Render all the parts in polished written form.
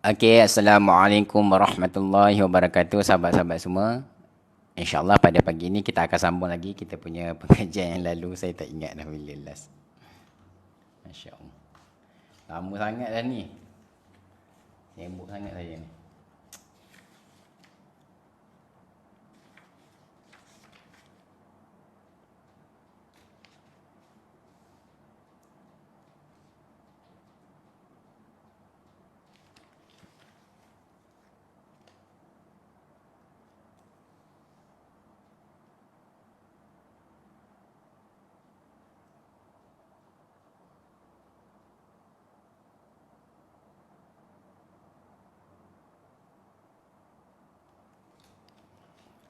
Okey, Assalamualaikum warahmatullahi wabarakatuh sahabat-sahabat semua. InsyaAllah pada pagi ini kita akan sambung lagi kita punya pengajian yang lalu. Saya tak ingat dah bila last. Masya Allah. Lama sangat dah ni. Sibuk sangat saya ni.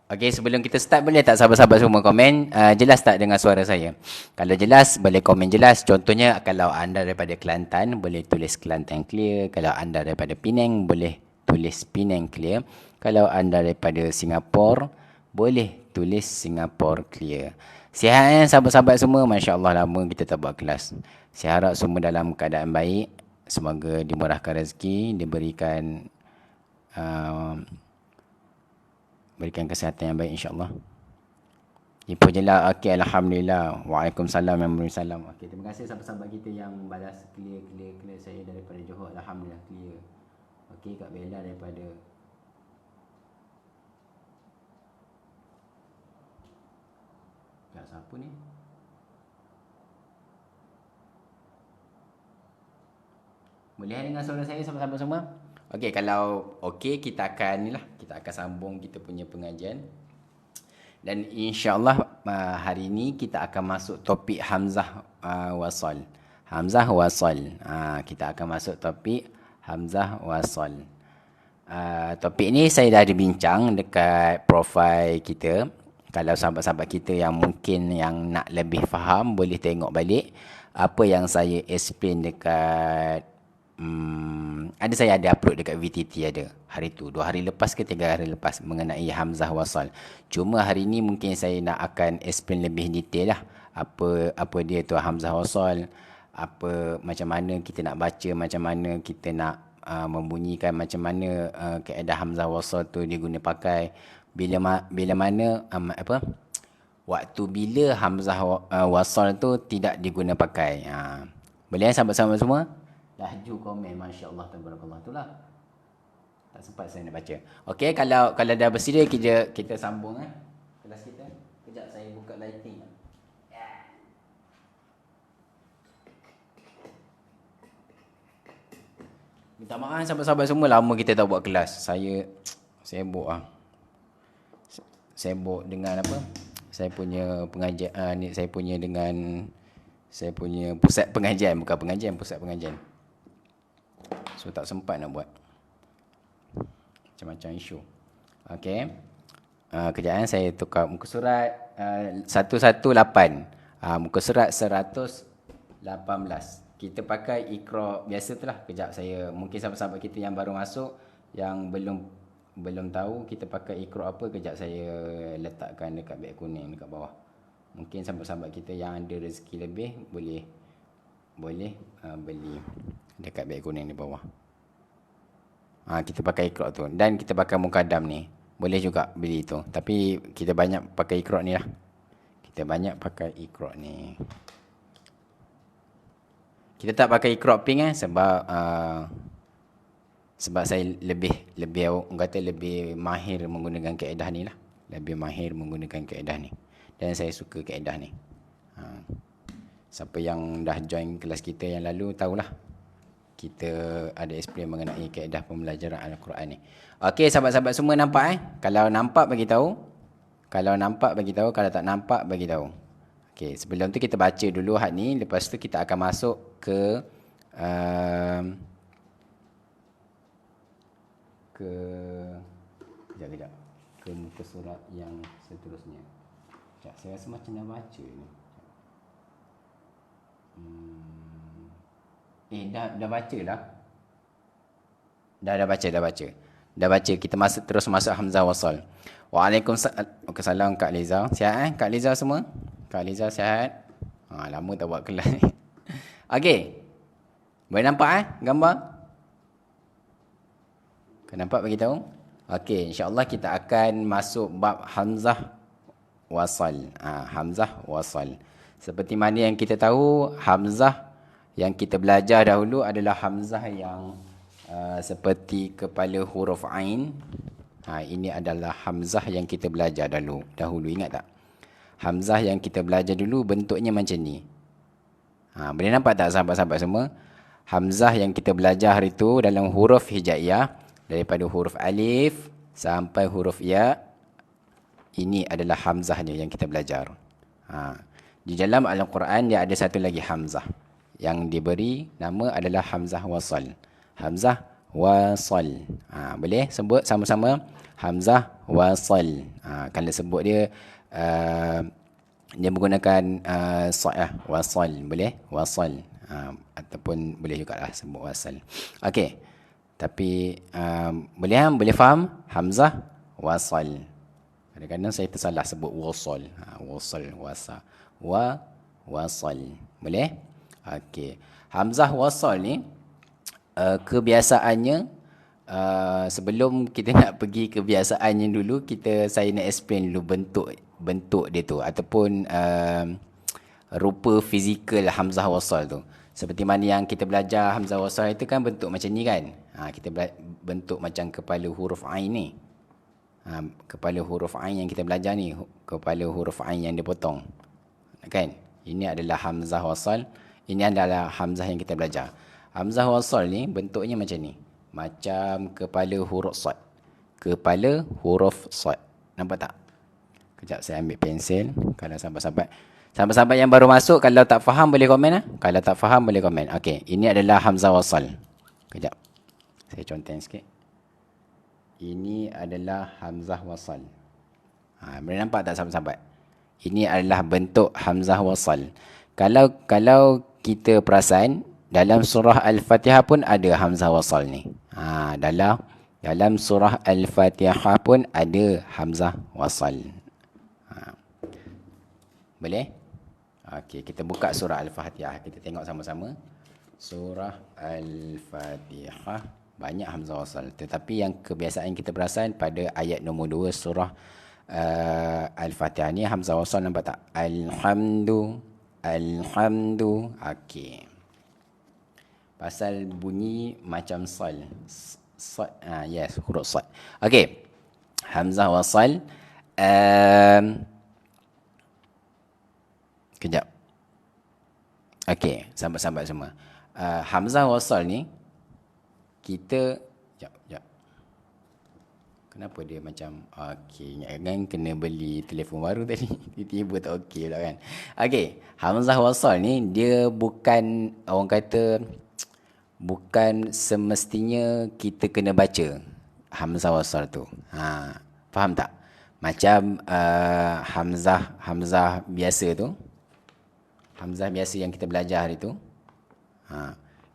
Okey, sebelum kita start boleh tak sahabat-sahabat semua komen? Jelas tak dengar suara saya? Kalau jelas, boleh komen jelas. Contohnya, kalau anda daripada Kelantan, boleh tulis Kelantan clear. Kalau anda daripada Penang, boleh tulis Penang clear. Kalau anda daripada Singapura, boleh tulis Singapore clear. Sihat sahabat-sahabat semua? Masya Allah, lama kita tak buat kelas. Saya harap semua dalam keadaan baik. Semoga dimurahkan rezeki, diberikan berikan kesihatan yang baik insya-Allah. Ibu je lah. Okey, Alhamdulillah. Waalaikumsalam warahmatullahi. Okey, terima kasih sahabat-sahabat kita yang balas clear saya daripada Johor. Alhamdulillah clear. Okey, Kak Bella daripada Kak siapa ni? Boleh dengar suara saya sahabat-sahabat semua? Okey, kalau okey kita akan inilah, kita akan sambung kita punya pengajian. Dan insya-Allah hari ini kita akan masuk topik Hamzah wasal. Hamzah wasal. Kita akan masuk topik Hamzah wasal. Topik ni saya dah ada bincang dekat profil kita. Kalau sahabat-sahabat kita yang mungkin yang nak lebih faham boleh tengok balik apa yang saya explain dekat saya ada upload dekat VTT ada hari tu 2 hari lepas ke 3 hari lepas mengenai Hamzah wasal. Cuma hari ni mungkin saya nak akan explain lebih detail lah apa dia tu Hamzah wasal, apa macam mana kita nak baca, macam mana kita nak membunyikan, macam mana kaedah Hamzah wasal tu diguna pakai, bila mana waktu bila Hamzah wasal tu tidak diguna pakai. Boleh sahabat-sahabat semua? Lahju komen, Masya Allah, tabarakallah. Itulah. Tak sempat saya nak baca. Okey, kalau dah bersedia, kita sambung kelas kita. Kejap saya buka lighting. Minta maaf sahabat-sahabat semua, lama kita tak buat kelas. Saya sibuk sibuk dengan apa? Saya punya pengajian ni, saya punya pusat pengajian, bukan pengajian, pusat pengajian. So tak sempat nak buat macam-macam isu. Okey. Kejap saya tukar muka surat 118. Muka surat 118. Kita pakai Iqra biasa tu lah. Kejap saya, mungkin sahabat-sahabat kita yang baru masuk, yang belum tahu kita pakai Iqra apa, kejap saya letakkan dekat beg kuning dekat bawah. Mungkin sahabat-sahabat kita yang ada rezeki lebih boleh beli dekat beg kuning di bawah. Kita pakai Iqra tu. Dan kita pakai Mukadam ni. Boleh juga beli tu. Tapi kita banyak pakai Iqra ni lah. Kita banyak pakai Iqra ni. Kita tak pakai Iqra pink sebab saya lebih orang kata lebih mahir menggunakan kaedah ni lah. Lebih mahir menggunakan kaedah ni. Dan saya suka kaedah ni. Siapa yang dah join kelas kita yang lalu tahulah. Kita ada explain mengenai kaedah pembelajaran Al-Quran ni. Okey, sahabat-sahabat semua nampak Kalau nampak bagi tahu. Kalau tak nampak bagi tahu. Okey, sebelum tu kita baca dulu had ni, lepas tu kita akan masuk ke kejap ke muka surat yang seterusnya. Saya rasa macam dah baca ni. Dah baca dah. Dah baca. Dah baca. Kita terus masuk Hamzah wasal. Waalaikumsalam Kak Liza. Sihat Kak Liza semua? Kak Liza sihat? Lama tak buat kelas ni. Okey. Boleh nampak gambar? Nampak bagi tahu? Okey, insya-Allah kita akan masuk bab hamzah wasal. Hamzah wasal. Seperti mana yang kita tahu, hamzah yang kita belajar dahulu adalah hamzah yang seperti kepala huruf ain. Ini adalah hamzah yang kita belajar dahulu. Ingat tak? Hamzah yang kita belajar dulu bentuknya macam ni. Boleh nampak tak sahabat-sahabat semua? Hamzah yang kita belajar itu dalam huruf hijaiyah, daripada huruf alif sampai huruf ya, ini adalah hamzahnya yang kita belajar. Di dalam Al-Quran dia ada satu lagi hamzah yang diberi nama adalah hamzah wasal. Hamzah wasal. Boleh sebut sama-sama? Hamzah wasal. Kalau sebut dia dia menggunakan wasal. Boleh? Wasal. Ataupun boleh jugalah sebut wasal. Okey. Tapi boleh faham? Hamzah wasal. Kadang-kadang saya tersalah sebut wasal. Wasal, wasa. Wasal. Boleh? Okey. Hamzah wasal ni kebiasaannya, sebelum kita nak pergi kebiasaannya dulu, saya nak explain dulu bentuk dia tu ataupun rupa fizikal hamzah wasal tu. Seperti mana yang kita belajar hamzah wasal itu kan bentuk macam ni kan. Kita bentuk macam kepala huruf ain ni. Kepala huruf ain yang kita belajar ni, kepala huruf ain yang dipotong. Kan? Ini adalah hamzah wasal. Ini adalah hamzah yang kita belajar. Hamzah wasal ni bentuknya macam ni. Macam kepala huruf sad. Kepala huruf sad. Nampak tak? Kejap saya ambil pensel. Kalau sahabat-sahabat yang baru masuk, kalau tak faham boleh komen. Kalau tak faham boleh komen. Okey, ini adalah hamzah wasal. Kejap. Saya contoh sikit. Ini adalah hamzah wasal. Boleh nampak tak sahabat-sahabat? Ini adalah bentuk hamzah wasal. Kalau kita perasan, dalam surah Al-Fatihah pun ada hamzah wasal ni. Dalam surah Al-Fatihah pun ada hamzah wasal. Boleh? Okey, kita buka surah Al-Fatihah. Kita tengok sama-sama. Surah Al-Fatihah banyak hamzah wasal. Tetapi yang kebiasaan kita perasan pada ayat nombor 2 surah Al-Fatihah ni hamzah wasal, nampak tak? Alhamdu. Okey. Pasal bunyi macam sal. Yes, huruf sad. Okey. Hamzah wasal. Kejap. Okey, sahabat-sahabat semua. Hamzah wasal ni kita Sekejap. Kenapa dia macam okey, kan kena beli telefon baru tadi. Tiba-tiba tak okey pula kan. Okey, hamzah wasal ni dia bukan, orang kata, bukan semestinya kita kena baca hamzah wasal tu. Faham tak? Macam hamzah biasa tu. Hamzah biasa yang kita belajar hari tu.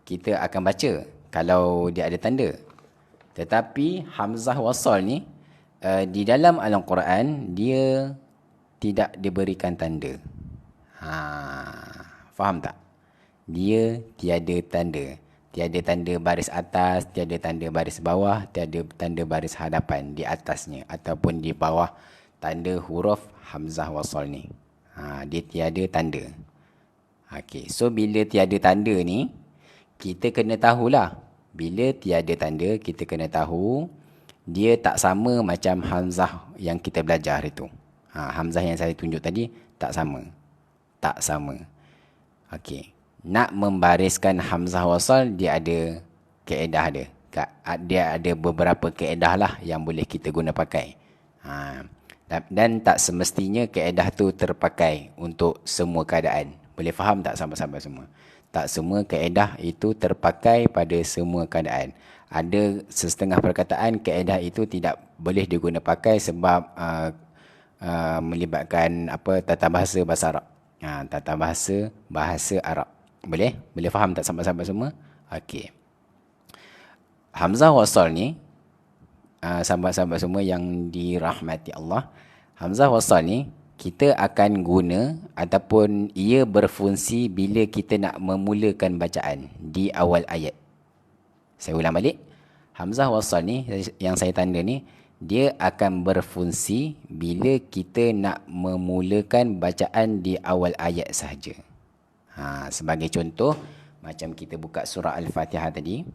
Kita akan baca kalau dia ada tanda. Tetapi hamzah wasal ni di dalam Al-Quran dia tidak diberikan tanda. Faham tak? Dia tiada tanda. Tiada tanda baris atas, tiada tanda baris bawah, tiada tanda baris hadapan di atasnya ataupun di bawah tanda huruf hamzah wasal ni. Dia tiada tanda. Okey, so bila tiada tanda ni, kita kena tahulah. Bila tiada tanda, kita kena tahu dia tak sama macam hamzah yang kita belajar itu. Hamzah yang saya tunjuk tadi tak sama. Tak sama. Okey. Nak membariskan hamzah wasal, dia ada kaedah dia. Dia ada beberapa kaedah lah yang boleh kita guna pakai. Dan tak semestinya kaedah tu terpakai untuk semua keadaan. Boleh faham tak sahabat-sahabat semua? Tak semua kaedah itu terpakai pada semua keadaan. Ada setengah perkataan kaedah itu tidak boleh diguna pakai sebab melibatkan tata bahasa Arab. Tata bahasa Arab. Boleh? Boleh faham tak sahabat-sahabat semua? Okey. Hamzah wasal ni, sahabat-sahabat semua yang dirahmati Allah, hamzah wasal ni kita akan guna ataupun ia berfungsi bila kita nak memulakan bacaan di awal ayat. Saya ulang balik. Hamzah wasal ni yang saya tanda ni, dia akan berfungsi bila kita nak memulakan bacaan di awal ayat sahaja. Sebagai contoh, macam kita buka surah Al-Fatihah tadi.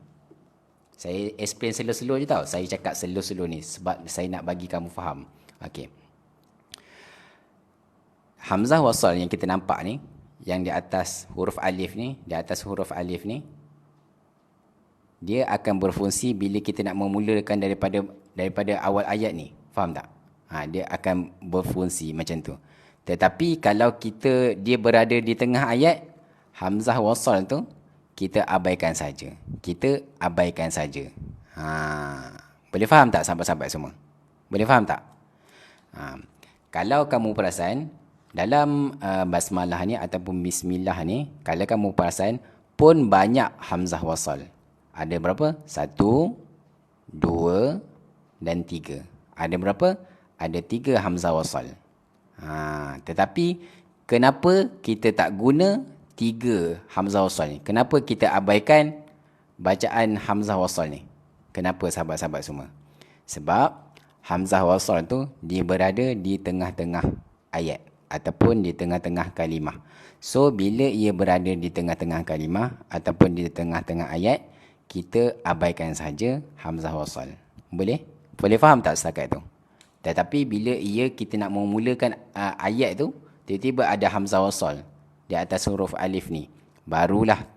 Saya explain slow-slow je tau. Saya cakap slow-slow ni sebab saya nak bagi kamu faham. Okey. Hamzah wasal yang kita nampak ni, yang di atas huruf alif ni, dia akan berfungsi bila kita nak memulakan daripada awal ayat ni. Faham tak? Dia akan berfungsi macam tu. Tetapi kalau dia berada di tengah ayat, hamzah wasal tu kita abaikan saja. Boleh faham tak sahabat-sahabat semua? Boleh faham tak? Kalau kamu perasan, dalam basmalah ni ataupun bismillah ni, kalau kamu perasan pun banyak hamzah wasal. Ada berapa? 1, 2 dan 3. Ada berapa? Ada 3 hamzah wasal. Tetapi kenapa kita tak guna 3 hamzah wasal ni? Kenapa kita abaikan bacaan hamzah wasal ni? Kenapa sahabat-sahabat semua? Sebab hamzah wasal tu dia berada di tengah-tengah ayat ataupun di tengah-tengah kalimah. So bila ia berada di tengah-tengah kalimah ataupun di tengah-tengah ayat, kita abaikan saja hamzah wasal. Boleh? Boleh faham tak setakat tu? Tetapi bila kita nak memulakan ayat tu, tiba-tiba ada hamzah wasal di atas huruf alif ni, barulah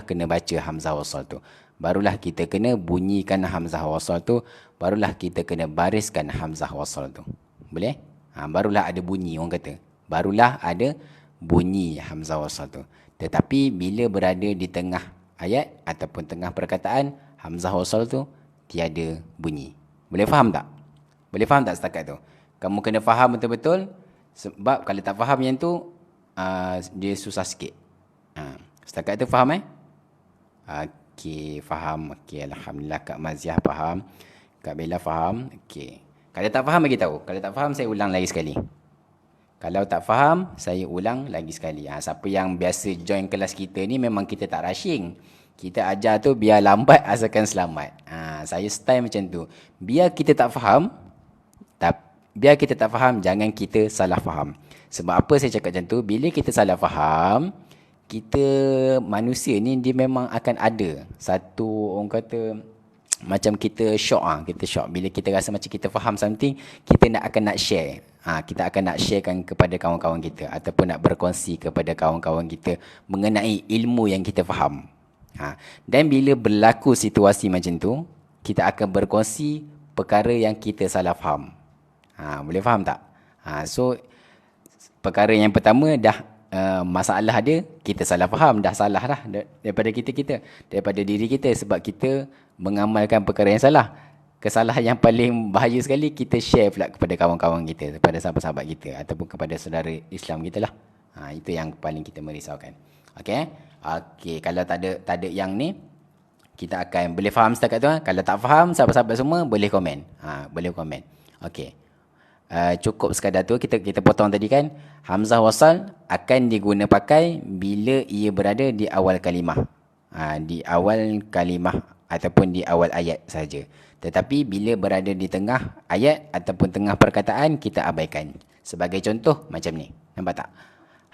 kena baca hamzah wasal tu. Barulah kita kena bunyikan hamzah wasal tu, barulah kita kena bariskan hamzah wasal tu. Boleh? Barulah ada bunyi, orang kata. Barulah ada bunyi hamzah wasal tu. Tetapi bila berada di tengah ayat ataupun tengah perkataan, hamzah wasal tu tiada bunyi. Boleh faham tak? Boleh faham tak setakat tu? Kamu kena faham betul-betul, sebab kalau tak faham yang tu, dia susah sikit. Setakat tu faham Okey, faham. Okey, alhamdulillah Kak Maziah faham. Kak Bella faham. Okey. Kalau tak faham bagi tahu. Kalau tak faham saya ulang lagi sekali. Kalau tak faham saya ulang lagi sekali. Siapa yang biasa join kelas kita ni memang kita tak rushing. Kita ajar tu biar lambat asalkan selamat. Saya style macam tu. Biar kita tak faham, jangan kita salah faham. Sebab apa saya cakap macam tu? Bila kita salah faham, kita manusia ni dia memang akan ada satu, orang kata, macam kita shock. Bila kita rasa macam kita faham something, kita akan nak share. Kita akan nak sharekan kepada kawan-kawan kita ataupun nak berkongsi kepada kawan-kawan kita mengenai ilmu yang kita faham. Dan bila berlaku situasi macam tu, kita akan berkongsi perkara yang kita salah faham. Boleh faham tak? So perkara yang pertama dah masalah dia, kita salah faham, dah salah dah daripada daripada diri kita, sebab kita mengamalkan perkara yang salah. Kesalahan yang paling bahaya sekali, kita share pula kepada kawan-kawan kita, kepada sahabat-sahabat kita ataupun kepada saudara Islam kita lah. Itu yang paling kita merisaukan. Okey, kalau tak ada yang ni, kita akan boleh faham setakat tu. Kalau tak faham, sahabat-sahabat semua boleh komen. Boleh komen. Okey. Cukup sekadar tu, kita potong tadi kan. Hamzah wasal akan diguna pakai bila ia berada di awal kalimah. Di awal kalimah ataupun di awal ayat saja. Tetapi bila berada di tengah ayat ataupun tengah perkataan, kita abaikan. Sebagai contoh macam ni. Nampak tak?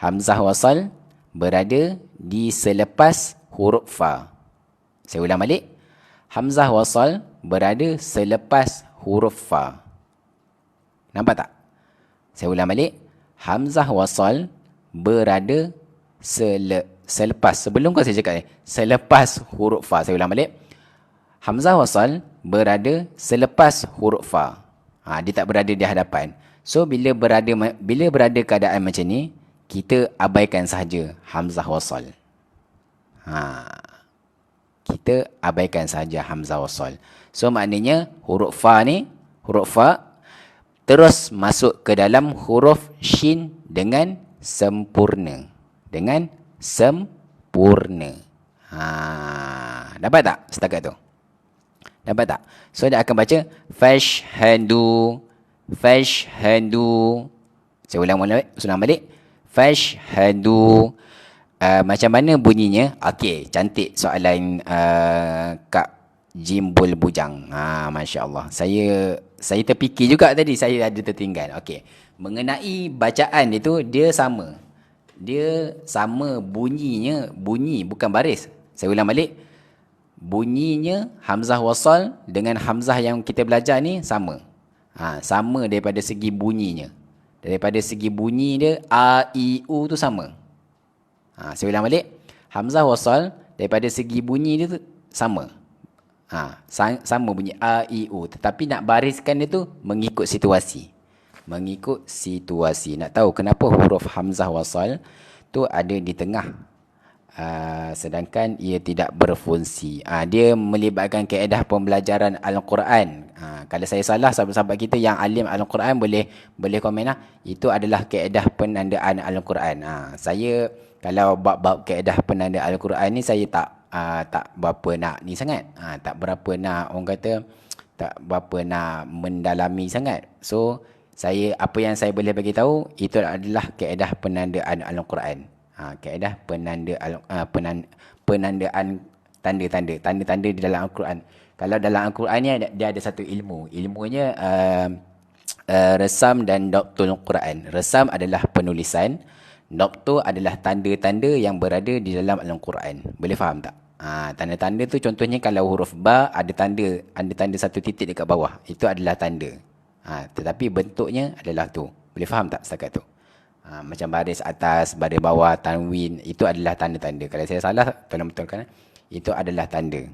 Hamzah wasal berada di selepas huruf fa. Saya ulang balik. Hamzah wasal berada selepas huruf fa. Nampak tak? Saya ulang balik. Hamzah wasal berada selepas. Sebelum kau saya cakap ni. Selepas huruf fa. Saya ulang balik. Hamzah wasal berada selepas huruf fa. Dia tak berada di hadapan. So bila berada keadaan macam ni, kita abaikan sahaja hamzah wasal. Kita abaikan sahaja hamzah wasal. So maknanya huruf fa terus masuk ke dalam huruf shin dengan sempurna. Dapat tak setakat tu? Dapat tak? So dia akan baca fashhadu. Saya ulang balik. Fashhadu. Macam mana bunyinya? Okey, cantik soalan Kak jimbul bujang. Masya Allah. Saya terfikir juga tadi, saya ada tertinggal. Okey. Mengenai bacaan itu, dia sama. Dia sama bunyinya, bunyi bukan baris. Saya ulang balik. Bunyinya hamzah wasal dengan hamzah yang kita belajar ni sama. Sama daripada segi bunyinya. Daripada segi bunyi dia, a, i, u tu sama. Saya ulang balik. Hamzah wasal daripada segi bunyi dia tu sama. Sama bunyi a, i, u. Tetapi nak bariskan dia tu mengikut situasi. Mengikut situasi. Nak tahu kenapa huruf hamzah wasal tu ada di tengah. Sedangkan ia tidak berfungsi. Dia melibatkan kaedah pembelajaran Al-Quran. Kalau saya salah, sahabat-sahabat kita yang alim Al-Quran boleh komen lah. Itu adalah kaedah penandaan Al-Quran. Saya kalau bab-bab kaedah penandaan Al-Quran ni saya tak berapa nak ni sangat. Tak berapa nak, orang kata, tak berapa nak mendalami sangat. So, apa yang saya boleh bagi tahu itu adalah kaedah penandaan Al-Quran. Kaedah penandaan tanda-tanda di dalam Al-Quran. Kalau dalam Al-Quran ni dia ada satu ilmu. Ilmunya resam dan doktul Quran. Resam adalah penulisan, doktul adalah tanda-tanda yang berada di dalam Al-Quran. Boleh faham tak? Tanda-tanda tu contohnya kalau huruf ba ada tanda satu titik dekat bawah. Itu adalah tanda. Tetapi bentuknya adalah tu. Boleh faham tak setakat tu? Macam baris atas, baris bawah, tanwin, itu adalah tanda-tanda. Kalau saya salah, tolong betulkan. Itu adalah tanda.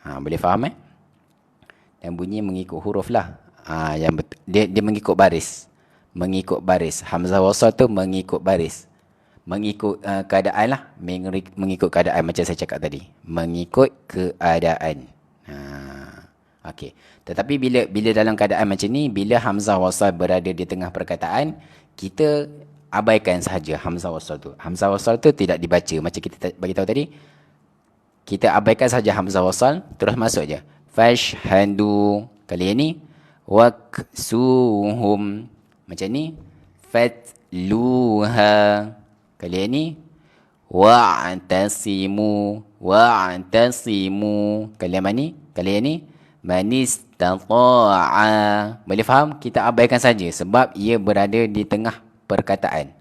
Boleh faham Dan bunyi mengikut huruf lah. Dia mengikut baris. Mengikut baris. Hamzah wasal tu mengikut baris. Mengikut keadaan lah. Mengikut keadaan macam saya cakap tadi. Mengikut keadaan. Okey. Tetapi bila dalam keadaan macam ni, bila hamzah wasal berada di tengah perkataan, kita abaikan sahaja hamzah wasal tu. Hamzah wasal tu tidak dibaca macam kita bagi tahu tadi. Kita abaikan sahaja hamzah wasal, terus masuk je. Fashhadu. Kali ini waksuhum. Macam ni. Fatluha. Kali ini wa'tasimu. Kali ini manistata'a. Boleh faham? Kita abaikan saja sebab ia berada di tengah perkataan.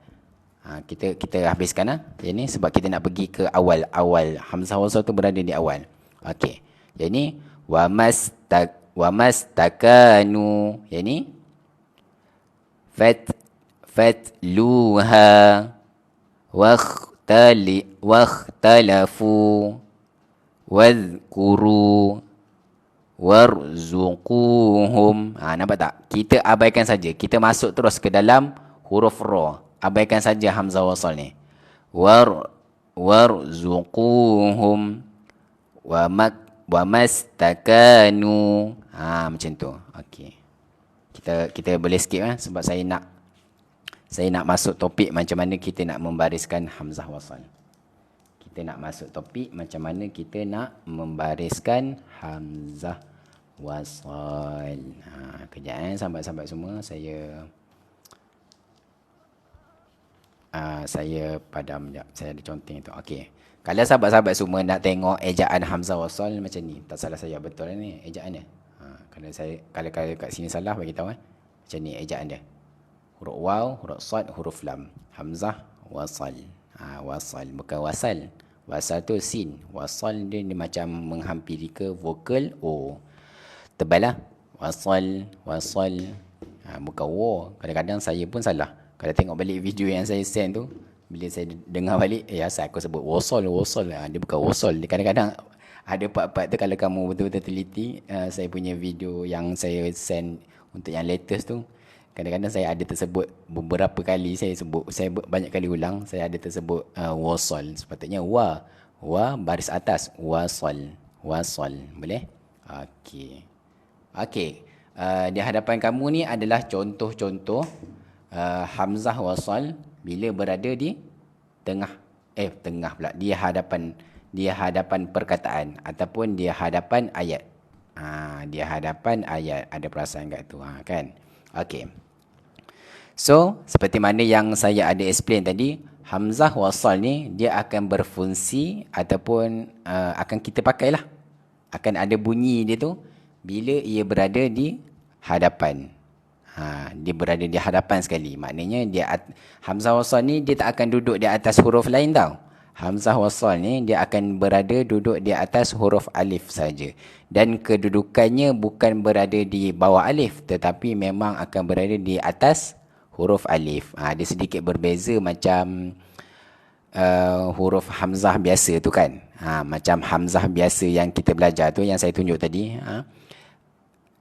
Kita habiskan Yang ni sebab kita nak pergi ke awal. Hamzah wasal tu berada di awal. Okey. Yang ni wamastakanu. Yang ni fatluha wakhtalafu wadhkuru warzuquhum. Nampak tak? Kita abaikan saja. Kita masuk terus ke dalam huruf ra. Abaikan saja hamzah wasal ni. Warzuquhum wamastakanu. Macam tu. Okey. Kita boleh skip sebab saya nak masuk topik macam mana kita nak membariskan hamzah wasal. Kita nak masuk topik macam mana kita nak membariskan hamzah wasal. Kejap sahabat-sahabat semua, saya padam sekejap. Saya ada conteng tu. Okey. Kalau sahabat-sahabat semua nak tengok ejaan hamzah wasal macam ni, tak salah saya betul ni ejaan dia. Kalau kat sini salah bagi tahu Macam ni ejaan dia. Huruf waw, huruf sad, huruf lam. Hamzah wasal. Wasal bukan wasal. Wasal tu sin. Wasal dia macam menghampiri ke vokal o. Tebal lah. Wasal. Bukan wo. Kadang-kadang saya pun salah. Kalau tengok balik video yang saya send tu, bila saya dengar balik, asal aku sebut wasal. Dia bukan wasal. Dia kadang-kadang ada part-part tu kalau kamu betul-betul teliti. Saya punya video yang saya send untuk yang latest tu, kadang-kadang saya ada tersebut beberapa kali, saya banyak kali ulang, saya ada tersebut wasal. Sepatutnya wa baris atas, wasal. Boleh? Okey. Di hadapan kamu ni adalah contoh-contoh hamzah wasal bila berada di tengah pula, di hadapan perkataan ataupun di hadapan ayat. Di hadapan ayat, ada perasaan kat tu kan. Okey. So, seperti mana yang saya ada explain tadi, hamzah wasal ni dia akan berfungsi ataupun akan kita pakailah Akan ada bunyi dia tu bila ia berada di hadapan. Dia berada di hadapan sekali. Maknanya hamzah wasal ni dia tak akan duduk di atas huruf lain tau. Hamzah wasal ni dia akan berada duduk di atas huruf alif saja. Dan kedudukannya bukan berada di bawah alif, tetapi memang akan berada di atas huruf alif. Dia sedikit berbeza macam huruf hamzah biasa tu kan. Macam hamzah biasa yang kita belajar tu, yang saya tunjuk tadi.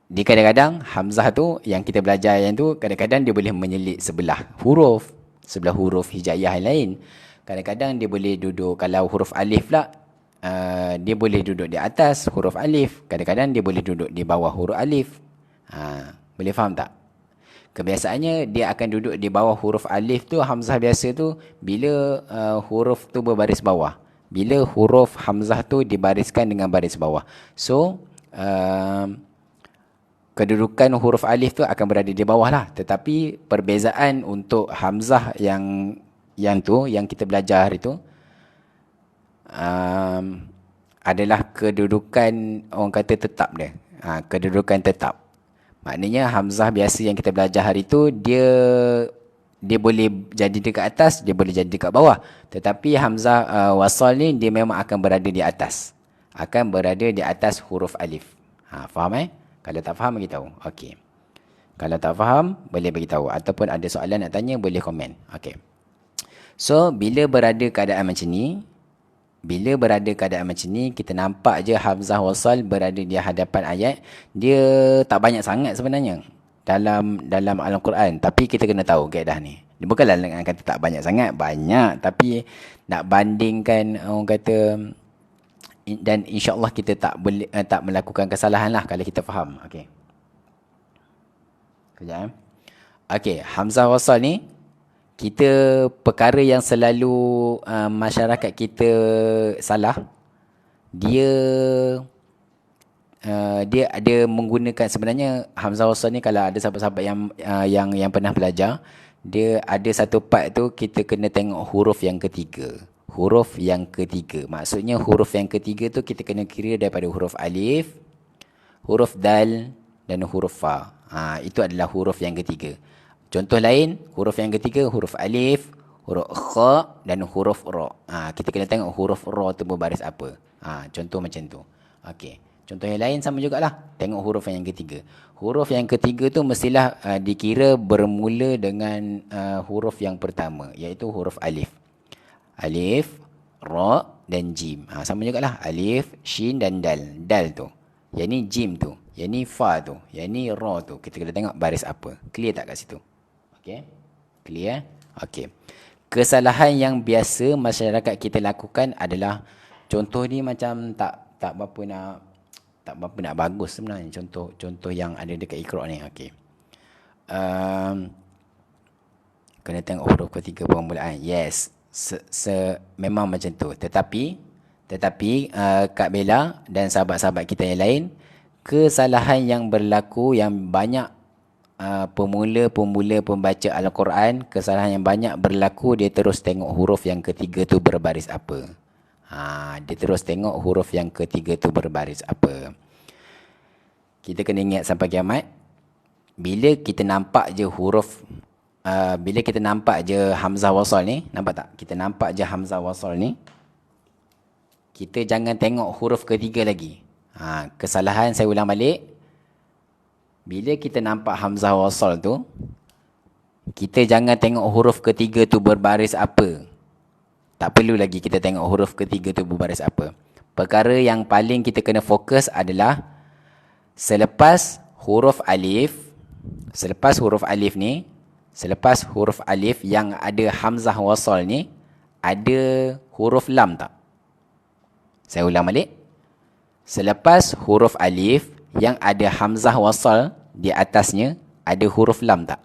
Di kadang-kadang hamzah tu yang kita belajar yang tu, kadang-kadang dia boleh menyelit sebelah huruf hijaiyah yang lain. Kadang-kadang dia boleh duduk, kalau huruf alif pula, dia boleh duduk di atas huruf alif. Kadang-kadang dia boleh duduk di bawah huruf alif. Boleh faham tak? Kebiasaannya dia akan duduk di bawah huruf alif tu, hamzah biasa tu, bila huruf tu berbaris bawah. Bila huruf hamzah tu dibariskan dengan baris bawah. So, kedudukan huruf alif tu akan berada di bawah lah. Tetapi perbezaan untuk hamzah yang kita belajar hari tu adalah kedudukan, orang kata tetap dia. Kedudukan tetap. Maknanya hamzah biasa yang kita belajar hari tu, dia boleh jadi dekat atas, dia boleh jadi dekat bawah. Tetapi hamzah wasal ni dia memang akan berada di atas. Akan berada di atas huruf alif. Faham Kalau tak faham, bagi tahu. Okey. Kalau tak faham, boleh bagi tahu. Ataupun ada soalan nak tanya, boleh komen. Okey. So, bila berada keadaan macam ni, kita nampak je hamzah wasal berada di hadapan ayat. Dia tak banyak sangat sebenarnya dalam Al-Quran. Tapi kita kena tahu kaedah ni. Dia bukanlah dengan kata tak banyak sangat, banyak. Tapi nak bandingkan, orang kata, dan insya-Allah kita tak melakukan kesalahan lah kalau kita faham. Okey. Kejap. Okey, hamzah wasal ni perkara yang selalu masyarakat kita salah. Dia ada menggunakan, sebenarnya hamzah wasal ni, kalau ada sahabat-sahabat yang pernah belajar, dia ada satu part tu kita kena tengok huruf yang ketiga. Maksudnya huruf yang ketiga tu kita kena kira daripada huruf alif, huruf dal dan huruf fa. Itu adalah huruf yang ketiga. Contoh lain, huruf yang ketiga huruf alif, huruf kha dan huruf ra. Kita kena tengok huruf ra tu berbaris apa. Contoh macam tu. Okey. Contoh yang lain sama jugalah. Tengok huruf yang ketiga. Huruf yang ketiga tu mestilah dikira bermula dengan huruf yang pertama, iaitu huruf alif. Alif, ra dan jim. Sama jugalah. Alif, shin dan dal. Dal tu. Yang ni jim tu. Yang ni fa tu. Yang ni ra tu. Kita kena tengok baris apa. Clear tak kat situ? Okey. Clear? Okey. Kesalahan yang biasa masyarakat kita lakukan adalah, contoh ni macam tak berapa nak bagus sebenarnya. Contoh yang ada dekat Iqra ni. Okey. Kena tengok huruf ketiga permulaan. Yes. Memang macam tu. Tetapi Kak Bella dan sahabat-sahabat kita yang lain, kesalahan yang berlaku, yang banyak pemula pembaca Al-Quran, kesalahan yang banyak berlaku, dia terus tengok huruf yang ketiga tu berbaris apa. Dia terus tengok huruf yang ketiga tu berbaris apa. Kita kena ingat sampai kiamat, bila kita nampak je bila kita nampak je hamzah wasal ni, nampak tak? Kita nampak je hamzah wasal ni, kita jangan tengok huruf ketiga lagi. Kesalahan, saya ulang balik. Bila kita nampak hamzah wasal tu, kita jangan tengok huruf ketiga tu berbaris apa. Tak perlu lagi kita tengok huruf ketiga tu berbaris apa. Perkara yang paling kita kena fokus adalah selepas huruf alif yang ada hamzah wasal ni, ada huruf lam tak? Saya ulang balik. Selepas huruf alif yang ada hamzah wasal di atasnya, ada huruf lam tak?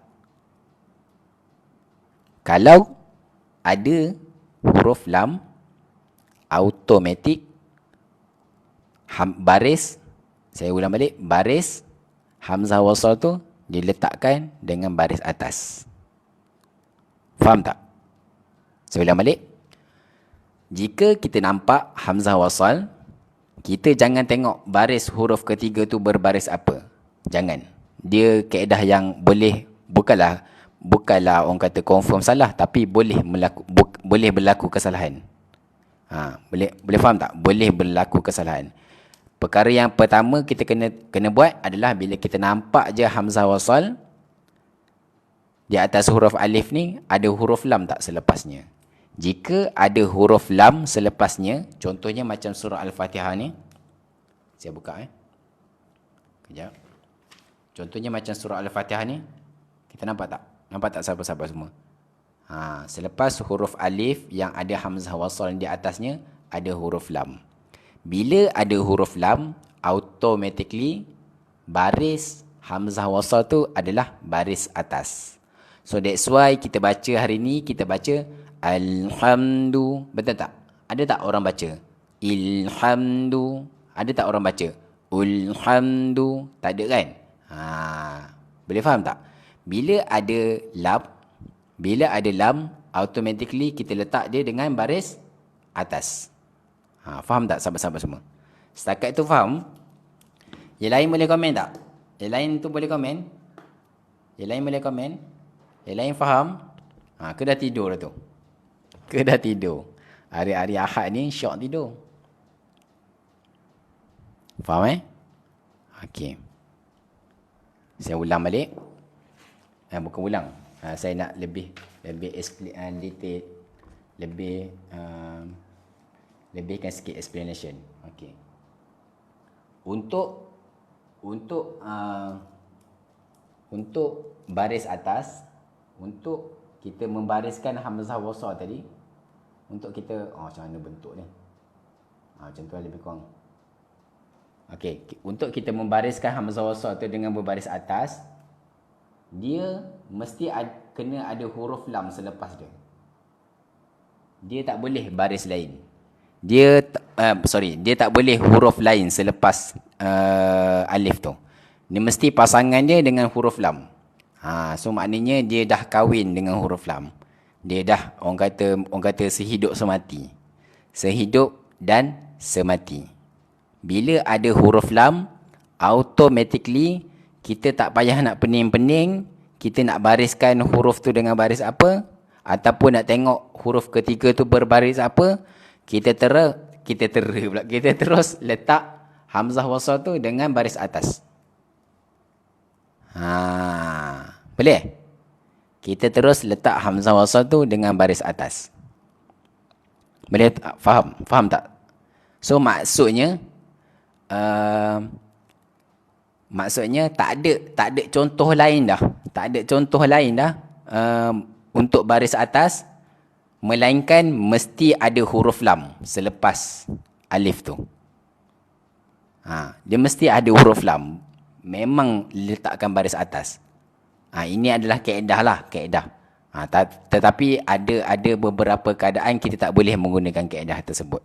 Kalau ada huruf lam, automatik baris, saya ulang balik, baris hamzah wasal tu diletakkan dengan baris atas. Faham tak? Saya ulang balik. Jika kita nampak hamzah wasal kita jangan tengok baris huruf ketiga tu berbaris apa. Jangan. Dia kaedah yang bukanlah orang kata confirm salah, tapi boleh berlaku kesalahan. Boleh faham tak? Boleh berlaku kesalahan. Perkara yang pertama kita kena buat adalah bila kita nampak je hamzah wasal di atas huruf alif ni, ada huruf lam tak selepasnya? Jika ada huruf lam selepasnya, contohnya macam surah Al-Fatihah ni. Saya buka kejap. Contohnya macam surah Al-Fatihah ni. Kita nampak tak? Nampak tak sahabat-sahabat semua? Selepas huruf alif yang ada hamzah wasal di atasnya, ada huruf lam. Bila ada huruf lam, automatically baris hamzah wasal tu adalah baris atas. So that's why kita baca hari ni, kita baca alhamdu. Betul tak? Ada tak orang baca ilhamdu? Ada tak orang baca ulhamdu? Tak ada kan? Boleh faham tak? Bila ada lam, automatically kita letak dia dengan baris atas. Faham tak sahabat-sahabat semua? Setakat itu faham? Yang lain boleh komen tak? Yang lain tu boleh komen? Yang lain boleh komen? Yang lain faham? Ke dah tidur dah tu? Ke dah tidur? Hari-hari Ahad ni syok tidur. Faham Okey. Saya ulang balik. Bukan ulang. Saya nak lebih detail, lebihkan sikit explanation. Okey. Untuk baris atas, untuk kita membariskan hamzah wasal tadi, untuk kita macam mana bentuk ni? Macam tu lebih kurang. Okey, untuk kita membariskan hamzah wasal tu dengan berbaris atas, dia mesti kena ada huruf lam selepas dia. Dia tak boleh baris lain. Dia tak boleh huruf lain selepas alif tu. Dia mesti pasangan dia dengan huruf lam. So maknanya dia dah kahwin dengan huruf lam. Dia dah orang kata sehidup semati. Sehidup dan semati. Bila ada huruf lam, automatically kita tak payah nak pening-pening, kita nak bariskan huruf tu dengan baris apa, ataupun nak tengok huruf ketiga tu berbaris apa, kita terus letak hamzah wasal tu dengan baris atas. Boleh? Kita terus letak hamzah wasal tu dengan baris atas. Boleh faham? Faham tak? So maksudnya tak ada contoh lain dah. Tak ada contoh lain dah untuk baris atas, melainkan mesti ada huruf lam selepas alif tu. Dia mesti ada huruf lam. Memang letakkan baris atas. Ini adalah kaedah. Tetapi ada beberapa keadaan kita tak boleh menggunakan kaedah tersebut.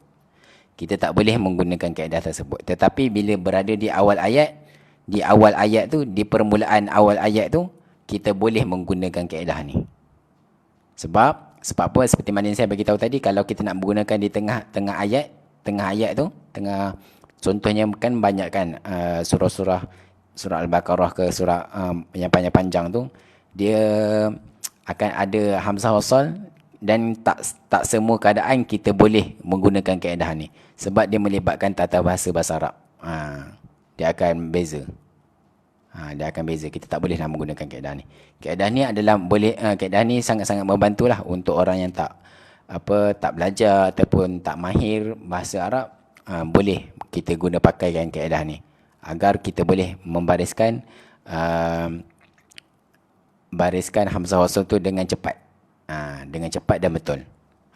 Tetapi bila berada di awal ayat tu, di permulaan awal ayat tu, kita boleh menggunakan kaedah ni. Sebab apa? Seperti mana yang saya bagi tahu tadi, kalau kita nak menggunakan di tengah ayat tu, contohnya kan banyak kan surah Al-Baqarah ke surah yang panjang-panjang tu, dia akan ada hamzah wasal, dan tak semua keadaan kita boleh menggunakan kaedah ni, sebab dia melibatkan tata bahasa Arab. Dia akan beza. Kita tak boleh nak menggunakan kaedah ni. Kaedah ni adalah kaedah ni sangat-sangat membantulah untuk orang yang tak belajar ataupun tak mahir bahasa Arab. Boleh kita guna pakaikan kaedah ni agar kita boleh membariskan hamzah wasal tu dengan cepat. Dengan cepat dan betul.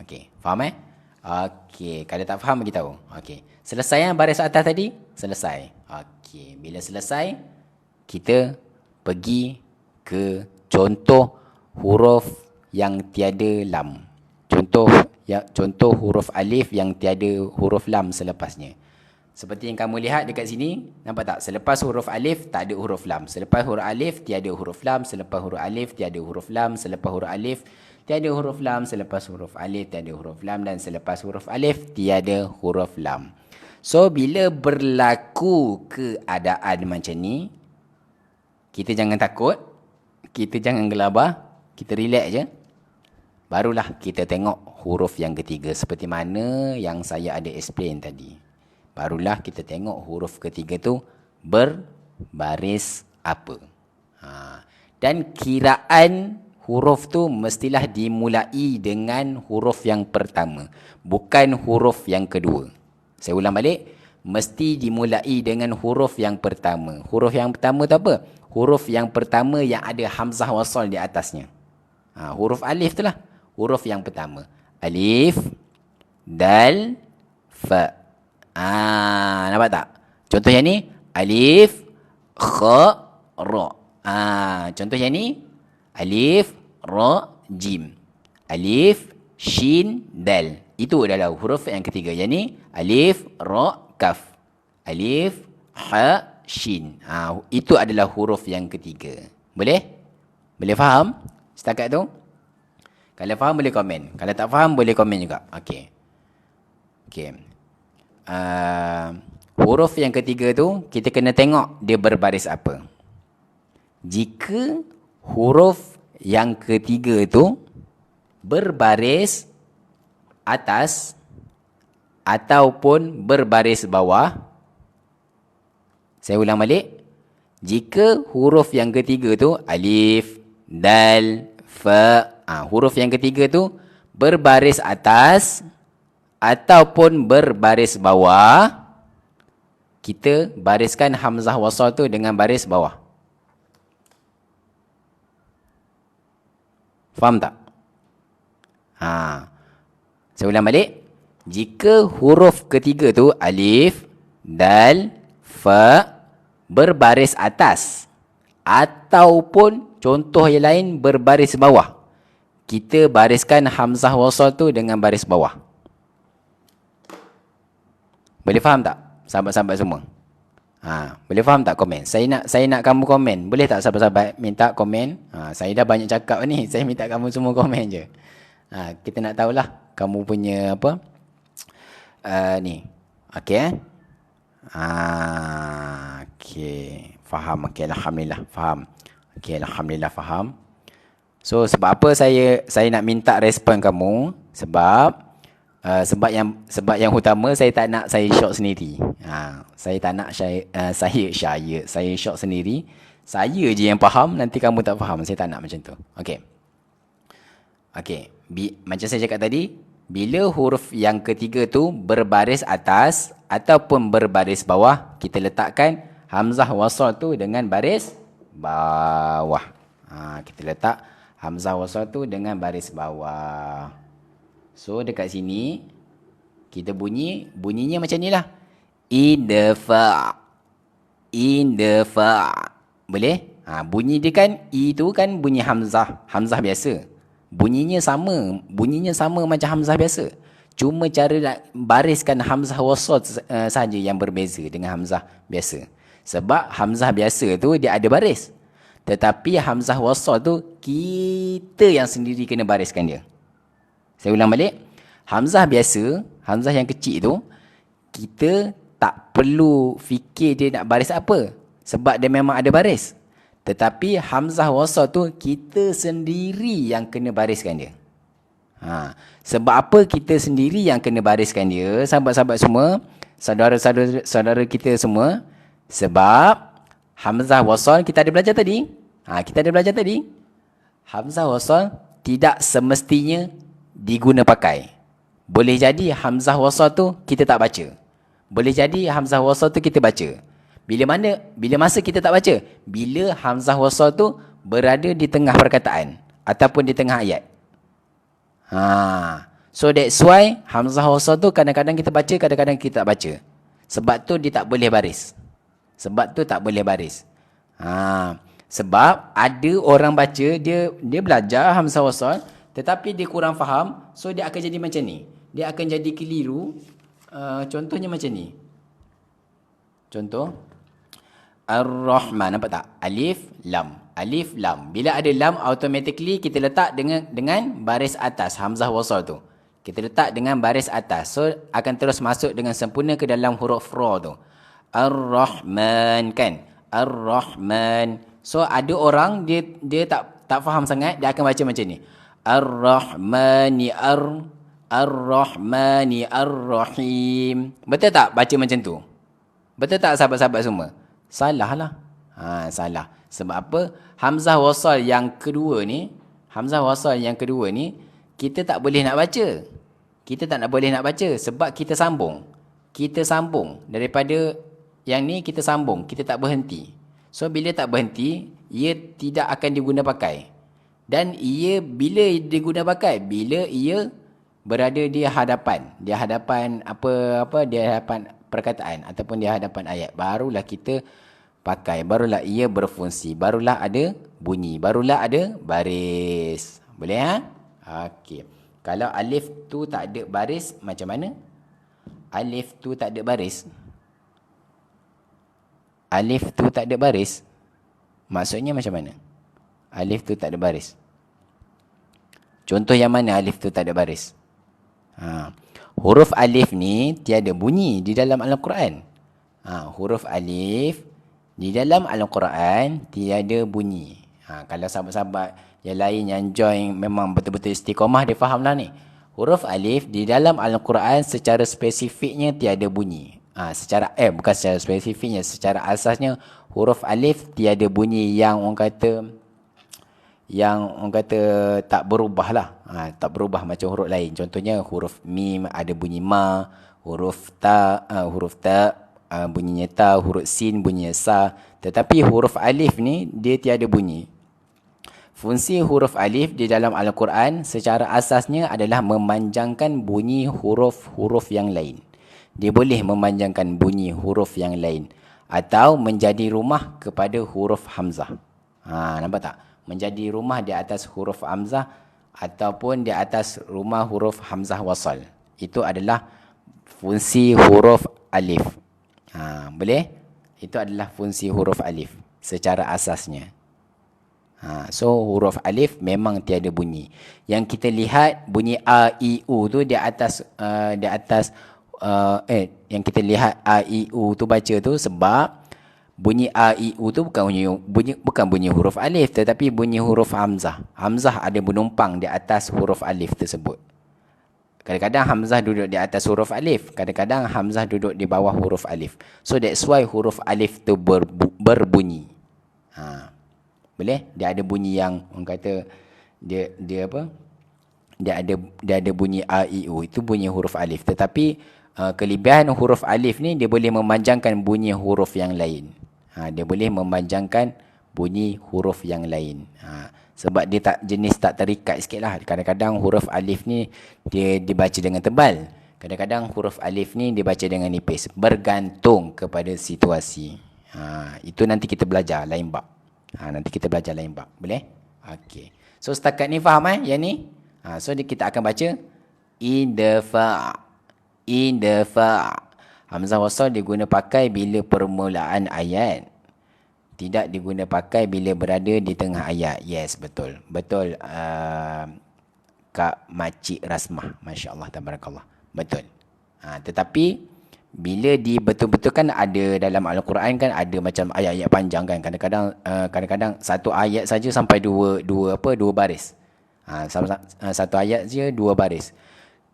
Okey, faham Okey, kalau tak faham bagi tahu. Okey. Selesai baris atas tadi? Selesai. Okey, bila selesai, kita pergi ke contoh huruf yang tiada lam. Contoh huruf alif yang tiada huruf lam selepasnya. Seperti yang kamu lihat dekat sini, nampak tak? Selepas huruf alif tak ada huruf lam. Selepas huruf alif tiada huruf lam. Selepas huruf alif tiada huruf lam. Selepas huruf alif tiada huruf lam. Selepas huruf alif tiada huruf lam. Dan selepas huruf alif tiada huruf lam. So, bila berlaku keadaan macam ni, kita jangan takut, kita jangan gelabah, kita relax je. Barulah kita tengok huruf yang ketiga seperti mana yang saya ada explain tadi. Barulah kita tengok huruf ketiga tu berbaris apa. Dan kiraan huruf tu mestilah dimulai dengan huruf yang pertama, bukan huruf yang kedua. Saya ulang balik, mesti dimulai dengan huruf yang pertama. Huruf yang pertama tu apa? Huruf yang pertama yang ada hamzah wasal di atasnya. Huruf alif tu lah. Huruf yang pertama. Alif, dal, fa. Nampak tak? Contoh yang ni, alif, kha, ra. Contoh yang ni, alif, ra, jim. Alif, shin, dal. Itu adalah huruf yang ketiga. Yang ni, alif, ra, kaf. Alif, ha, shin. Itu adalah huruf yang ketiga. Boleh? Boleh faham? Setakat tu? Kalau faham boleh komen. Kalau tak faham boleh komen juga. Okey. Okey. Huruf yang ketiga tu kita kena tengok dia berbaris apa. Jika huruf yang ketiga tu berbaris atas ataupun berbaris bawah. Saya ulang balik. Jika huruf yang ketiga tu alif, dal, fa, huruf yang ketiga tu berbaris atas ataupun berbaris bawah, kita bariskan hamzah wasal tu dengan baris bawah. Faham tak? Saya ulang balik. Jika huruf ketiga tu alif, dal, fa berbaris atas ataupun contoh yang lain berbaris bawah, kita bariskan hamzah wasal tu dengan baris bawah. Boleh faham tak sahabat-sahabat semua? Boleh faham tak? Komen. Saya nak kamu komen. Boleh tak sahabat-sahabat minta komen? Saya dah banyak cakap ni. Saya minta kamu semua komen je. Kita nak tahulah kamu punya apa? Ni. Okey. Okey. Faham. Okey, alhamdulillah faham. Okey, alhamdulillah faham. So sebab apa saya nak minta respon kamu? Sebab yang utama saya tak nak saya short sendiri. Saya tak nak saya short sendiri. Saya je yang faham, nanti kamu tak faham. Saya tak nak macam tu. Okey. Okey. Macam saya cakap tadi, bila huruf yang ketiga tu berbaris atas ataupun berbaris bawah, kita letakkan hamzah wasal tu dengan baris bawah. Kita letak hamzah wasal tu dengan baris bawah. So dekat sini kita bunyinya macam ni lah. Idfa. Boleh? Bunyi dia kan I tu kan bunyi hamzah biasa. Bunyinya sama macam hamzah biasa. Cuma cara nak bariskan hamzah wasal saja yang berbeza dengan hamzah biasa. Sebab hamzah biasa tu dia ada baris. Tetapi hamzah wasal tu kita yang sendiri kena bariskan dia. Saya ulang balik. Hamzah biasa, hamzah yang kecil tu, kita tak perlu fikir dia nak baris apa. Sebab dia memang ada baris. Tetapi hamzah wasal tu, kita sendiri yang kena bariskan dia. Sebab apa kita sendiri yang kena bariskan dia, sahabat-sahabat semua, saudara-saudara kita semua? Sebab hamzah wasal kita ada belajar tadi. Hamzah wasal tidak semestinya diguna pakai. Boleh jadi hamzah wasal tu kita tak baca. Boleh jadi hamzah wasal tu kita baca. Bila masa kita tak baca? Bila hamzah wasal tu berada di tengah perkataan ataupun di tengah ayat. So that's why hamzah wasal tu kadang-kadang kita baca, kadang-kadang kita tak baca. Sebab tu dia tak boleh baris. Sebab ada orang baca, dia belajar hamzah wasal, tetapi dia kurang faham, so dia akan jadi macam ni. Dia akan jadi keliru. Contohnya macam ni. Contoh. Ar-Rahman. Nampak tak? Alif, lam. Alif, lam. Bila ada lam, automatically kita letak dengan baris atas hamzah wasal tu. Kita letak dengan baris atas. So, akan terus masuk dengan sempurna ke dalam huruf ra tu. Ar-Rahman kan. Ar-Rahman. So, ada orang dia tak faham sangat, dia akan baca macam ni. Ar-Rahmani Ar-Rahmani Ar-Rahim. Betul tak baca macam tu? Betul tak sahabat-sahabat semua? Salah lah. Salah. Sebab apa? Hamzah wasal yang kedua ni, kita tak boleh nak baca. Kita tak boleh nak baca sebab kita sambung. Kita sambung. Daripada yang ni kita sambung. Kita tak berhenti. So, bila tak berhenti, ia tidak akan diguna pakai. Dan ia bila diguna pakai? Bila ia berada di hadapan. Di hadapan di hadapan perkataan ataupun di hadapan ayat. Barulah kita pakai. Barulah ia berfungsi. Barulah ada bunyi. Barulah ada baris. Boleh ha? Okey. Kalau alif tu tak ada baris, macam mana? Alif tu tak ada baris. Alif tu tak ada baris. Maksudnya macam mana? Alif tu tak ada baris. Contoh yang mana alif tu tak ada baris? Huruf alif ni tiada bunyi di dalam Al-Quran. Huruf alif di dalam Al-Quran tiada bunyi. Kalau sahabat-sahabat yang lain yang join memang betul-betul istiqamah, dia faham lah ni. Huruf alif di dalam Al-Quran secara spesifiknya tiada bunyi. Bukan secara spesifiknya, secara asasnya huruf alif tiada bunyi yang orang kata tak berubah lah. Tak berubah macam huruf lain. Contohnya huruf mim ada bunyi ma, huruf ta bunyinya ta, huruf sin bunyinya sa. Tetapi huruf alif ni dia tiada bunyi. Fungsi huruf alif di dalam Al-Quran secara asasnya adalah memanjangkan bunyi huruf-huruf yang lain. Dia boleh memanjangkan bunyi huruf yang lain. Atau menjadi rumah kepada huruf hamzah. Nampak tak? Menjadi rumah di atas huruf hamzah ataupun di atas rumah huruf hamzah wasal. Itu adalah fungsi huruf alif. Boleh? Itu adalah fungsi huruf alif secara asasnya. So huruf alif memang tiada bunyi. Yang kita lihat bunyi a i u tu di atas yang kita lihat a i u tu baca tu sebab bunyi a i u tu bukan bunyi huruf alif tetapi bunyi huruf hamzah. Hamzah ada menumpang di atas huruf alif tersebut. Kadang-kadang hamzah duduk di atas huruf alif, kadang-kadang hamzah duduk di bawah huruf alif. So that's why huruf alif tu berbunyi. Boleh? Dia ada bunyi yang orang kata dia apa? Dia ada bunyi a i u, itu bunyi huruf alif. Tetapi kelebihan huruf alif ni dia boleh memanjangkan bunyi huruf yang lain. Dia boleh memanjangkan bunyi huruf yang lain. Sebab dia jenis tak terikat sikitlah. Kadang-kadang huruf alif ni dia dibaca dengan tebal. Kadang-kadang huruf alif ni dibaca dengan nipis. Bergantung kepada situasi. Itu nanti kita belajar lain bab. Nanti kita belajar lain bab. Boleh? Okey. So setakat ni faham yang ni? So kita akan baca Indafa. Hamzah wasal diguna pakai bila permulaan ayat. Tidak diguna pakai bila berada di tengah ayat. Yes, betul. Betul. Kak Makcik Rasmah. Masya Allah, tabarakallah. Betul. Tetapi bila betul-betul kan ada dalam Al-Quran kan ada macam ayat-ayat panjang kan. Kadang-kadang satu ayat saja sampai dua baris. Satu ayat saja dua baris.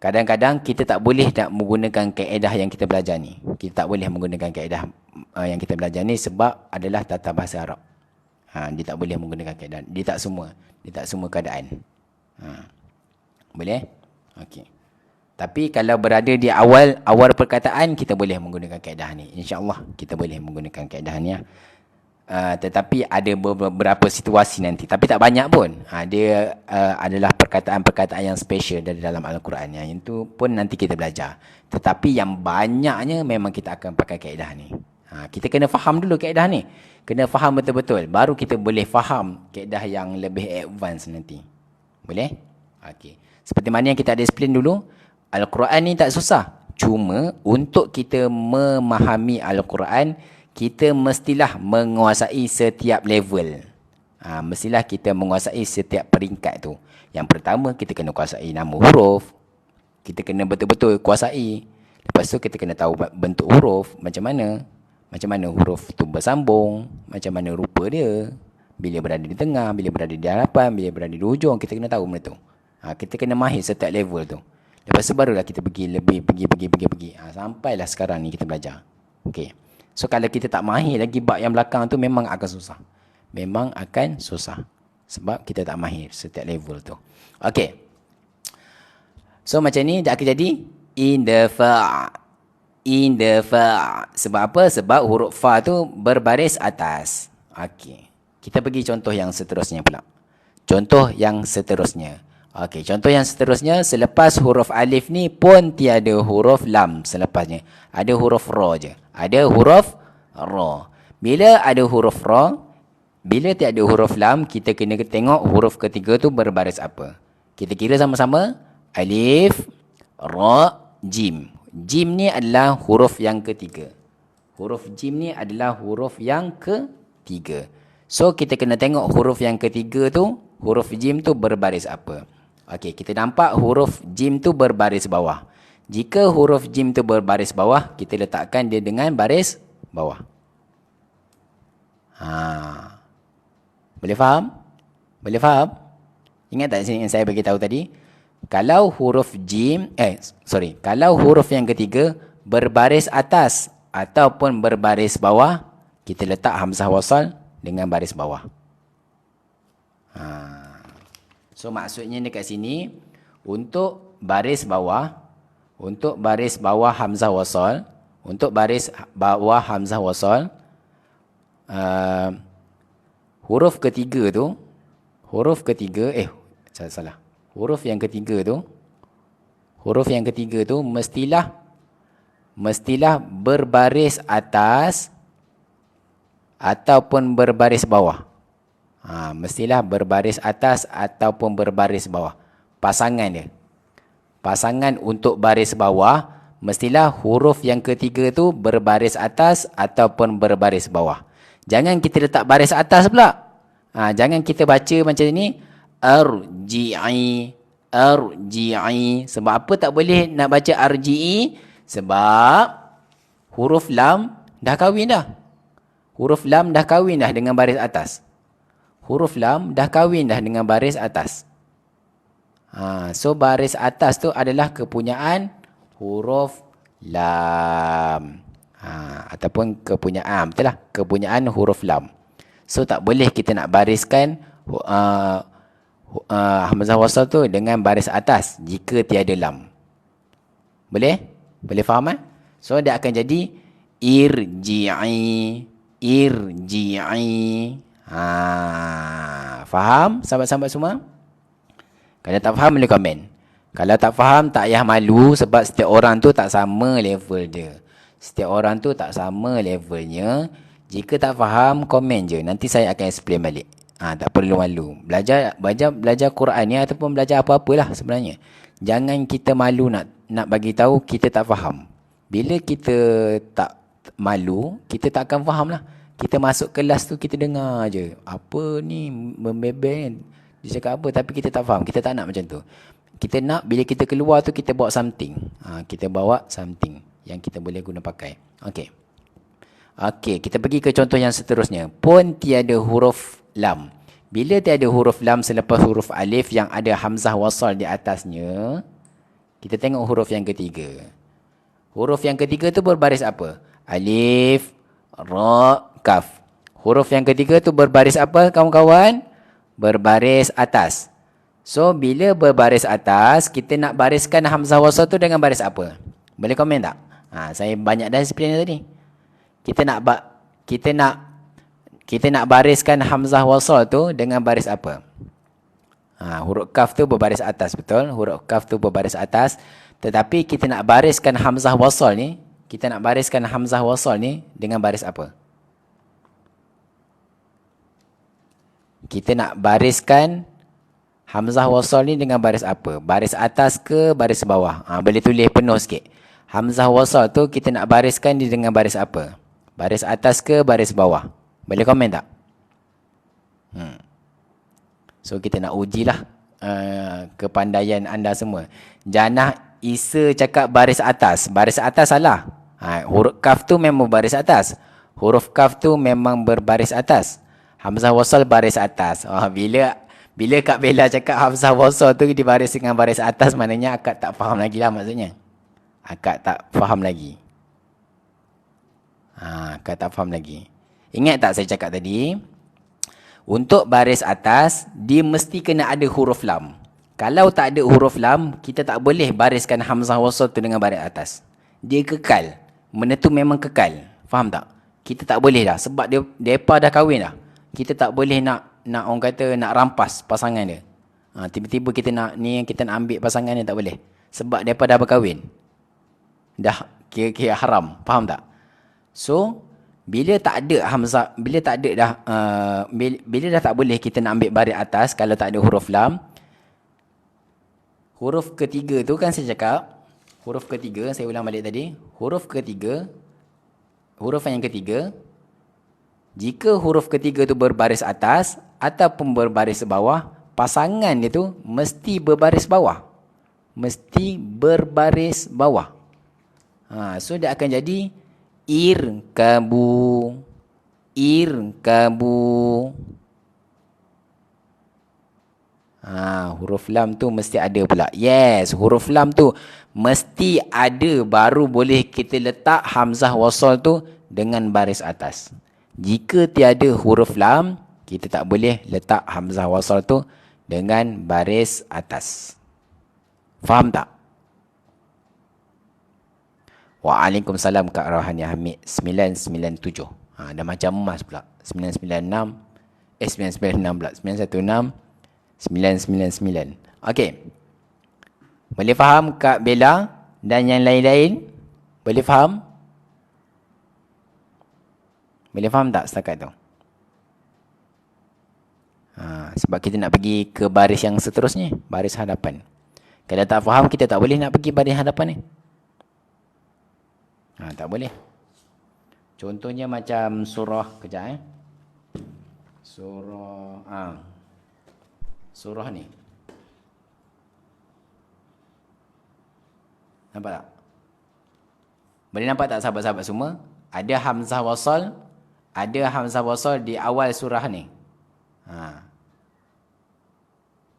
Kadang-kadang kita tak boleh nak menggunakan kaedah yang kita belajar ni. Kita tak boleh menggunakan kaedah yang kita belajar ni sebab adalah tata bahasa Arab. Dia tak boleh menggunakan kaedah. Dia tak semua keadaan. Boleh? Okey. Tapi kalau berada di awal perkataan, kita boleh menggunakan kaedah ni. InsyaAllah kita boleh menggunakan kaedah ni. Tetapi ada beberapa situasi nanti. Tapi tak banyak pun. Dia adalah perkataan-perkataan yang special dari dalam Al-Quran. Yang itu pun nanti kita belajar. Tetapi yang banyaknya memang kita akan pakai kaedah ni. Kita kena faham dulu kaedah ni. Kena faham betul-betul. Baru kita boleh faham kaedah yang lebih advance nanti. Boleh? Okey. Seperti mana yang kita ada explain dulu. Al-Quran ni tak susah. Cuma untuk kita memahami Al-Quran, kita mestilah menguasai setiap level. Mestilah kita menguasai setiap peringkat tu. Yang pertama, kita kena kuasai nama huruf. Kita kena betul-betul kuasai. Lepas tu kita kena tahu bentuk huruf macam mana. Macam mana huruf tu bersambung, macam mana rupa dia. Bila berada di tengah, bila berada di hadapan, bila berada di hujung, kita kena tahu benda tu. Kita kena mahir setiap level tu. Lepas tu barulah kita pergi pergi. Sampailah sekarang ni kita belajar. Okey. So kalau kita tak mahir lagi bab yang belakang tu memang akan susah. Memang akan susah. Sebab kita tak mahir setiap level tu. Okey. So macam ni dia akan jadi indafa'. Indafa'. Sebab apa? Sebab huruf fa tu berbaris atas. Okey. Kita pergi contoh yang seterusnya pula. Contoh yang seterusnya. Okey, contoh yang seterusnya, selepas huruf alif ni pun tiada huruf lam selepasnya. Ada huruf ra je. Ada huruf ra. Bila ada huruf ra, bila tiada huruf lam, kita kena tengok huruf ketiga tu berbaris apa. Kita kira sama-sama. Alif, ra, jim. Jim ni adalah huruf yang ketiga. Huruf jim ni adalah huruf yang ketiga. So, kita kena tengok huruf yang ketiga tu, huruf jim tu berbaris apa. Okey, kita nampak huruf jim tu berbaris bawah. Jika huruf jim tu berbaris bawah, kita letakkan dia dengan baris bawah. Boleh faham? Boleh faham? Ingat tak yang saya bagi tahu tadi? Kalau huruf jim, kalau huruf yang ketiga berbaris atas ataupun berbaris bawah, kita letak hamzah wasal dengan baris bawah. So maksudnya dekat sini, untuk baris bawah hamzah wasal, untuk baris bawah hamzah wasal, huruf ketiga tu, huruf yang ketiga tu mestilah berbaris atas ataupun berbaris bawah. Mestilah berbaris atas ataupun berbaris bawah. Pasangan dia. Pasangan untuk baris bawah, mestilah huruf yang ketiga tu berbaris atas ataupun berbaris bawah. Jangan kita letak baris atas pula. Jangan kita baca macam ni. Arji'i. Sebab apa tak boleh nak baca arji'i? Sebab huruf lam dah kahwin dah. Huruf lam dah kahwin dah dengan baris atas. Huruf lam dah kahwin dah dengan baris atas. So baris atas tu adalah kepunyaan huruf lam. Ataupun kepunyaan, betul lah, kepunyaan huruf lam. So tak boleh kita nak bariskan hamzah wasal tu dengan baris atas jika tiada lam. Boleh? Boleh faham? So dia akan jadi irji'i. Faham sahabat-sahabat semua? Kalau tak faham boleh komen. Kalau tak faham tak payah malu, sebab setiap orang tu tak sama level dia. Setiap orang tu tak sama levelnya. Jika tak faham, komen je. Nanti saya akan explain balik. Tak perlu malu. Belajar Quran ni ataupun belajar apa-apalah sebenarnya. Jangan kita malu nak bagi tahu kita tak faham. Bila kita tak malu, kita tak akan faham lah. Kita masuk kelas tu, kita dengar je. Apa ni, membebel. Dia cakap apa, tapi kita tak faham. Kita tak nak macam tu. Kita nak, bila kita keluar tu, kita bawa something. Kita bawa something yang kita boleh guna pakai. Okey. Okey, kita pergi ke contoh yang seterusnya. Pun tiada huruf lam. Bila tiada huruf lam selepas huruf alif yang ada hamzah wasal di atasnya, kita tengok huruf yang ketiga. Huruf yang ketiga tu berbaris apa? Alif, ra, kaf. Huruf yang ketiga tu berbaris apa kawan-kawan? Berbaris atas. So bila berbaris atas, kita nak bariskan hamzah wasal tu dengan baris apa? Boleh komen tak? Saya banyak dah explain tadi. Kita nak bariskan hamzah wasal tu dengan baris apa? Huruf kaf tu berbaris atas, betul? Huruf kaf tu berbaris atas. Tetapi kita nak bariskan hamzah wasal ni, dengan baris apa? Kita nak bariskan hamzah wasal ni dengan baris apa? Baris atas ke baris bawah? Boleh tulis penuh sikit. Hamzah wasal tu kita nak bariskan dia dengan baris apa? Baris atas ke baris bawah? Boleh komen tak? So kita nak ujilah kepandaian anda semua. Jannah Isa cakap baris atas. Baris atas salah. Huruf kaf tu memang baris atas. Huruf kaf tu memang berbaris atas. Hamzah wasal baris atas. Bila Kak Bella cakap hamzah wasal tu dibaris dengan baris atas, maknanya akak tak faham lagi lah maksudnya. Akak tak faham lagi. Akak tak faham lagi. Ingat tak saya cakap tadi? Untuk baris atas, dia mesti kena ada huruf lam. Kalau tak ada huruf lam, kita tak boleh bariskan hamzah wasal tu dengan baris atas. Dia kekal. Benda tu memang kekal. Faham tak? Kita tak boleh dah. Sebab mereka dah kahwin dah. Kita tak boleh nak orang kata nak rampas pasangan dia. Tiba-tiba kita nak ambil pasangan dia, tak boleh. Sebab mereka dah berkahwin. Dah kira-kira haram. Faham tak? So, bila tak ada hamzah, bila dah tak boleh kita nak ambil baris atas kalau tak ada huruf lam. Huruf ketiga tu kan saya cakap, huruf ketiga, saya ulang balik tadi. Huruf yang ketiga, jika huruf ketiga tu berbaris atas ataupun berbaris bawah, pasangan dia tu mesti berbaris bawah. Mesti berbaris bawah. So dia akan jadi irkabu. Huruf lam tu mesti ada pula. Yes, huruf lam tu mesti ada, baru boleh kita letak hamzah wasal tu dengan baris atas. Jika tiada huruf lam, kita tak boleh letak hamzah wasal tu dengan baris atas. Faham tak? Waalaikumsalam Kak Rohani Hamid 997. Dah macam emas pula. 996 pula. 916 999. Okey. Boleh faham Kak Bella dan yang lain-lain? Boleh faham? Boleh faham tak setakat tu? Sebab kita nak pergi ke baris yang seterusnya, baris hadapan. Kalau tak faham, kita tak boleh nak pergi baris hadapan ni. Tak boleh. Contohnya macam surah, kejap surah ni. Nampak tak? Boleh nampak tak sahabat-sahabat semua? Ada hamzah wasal di awal surah ni.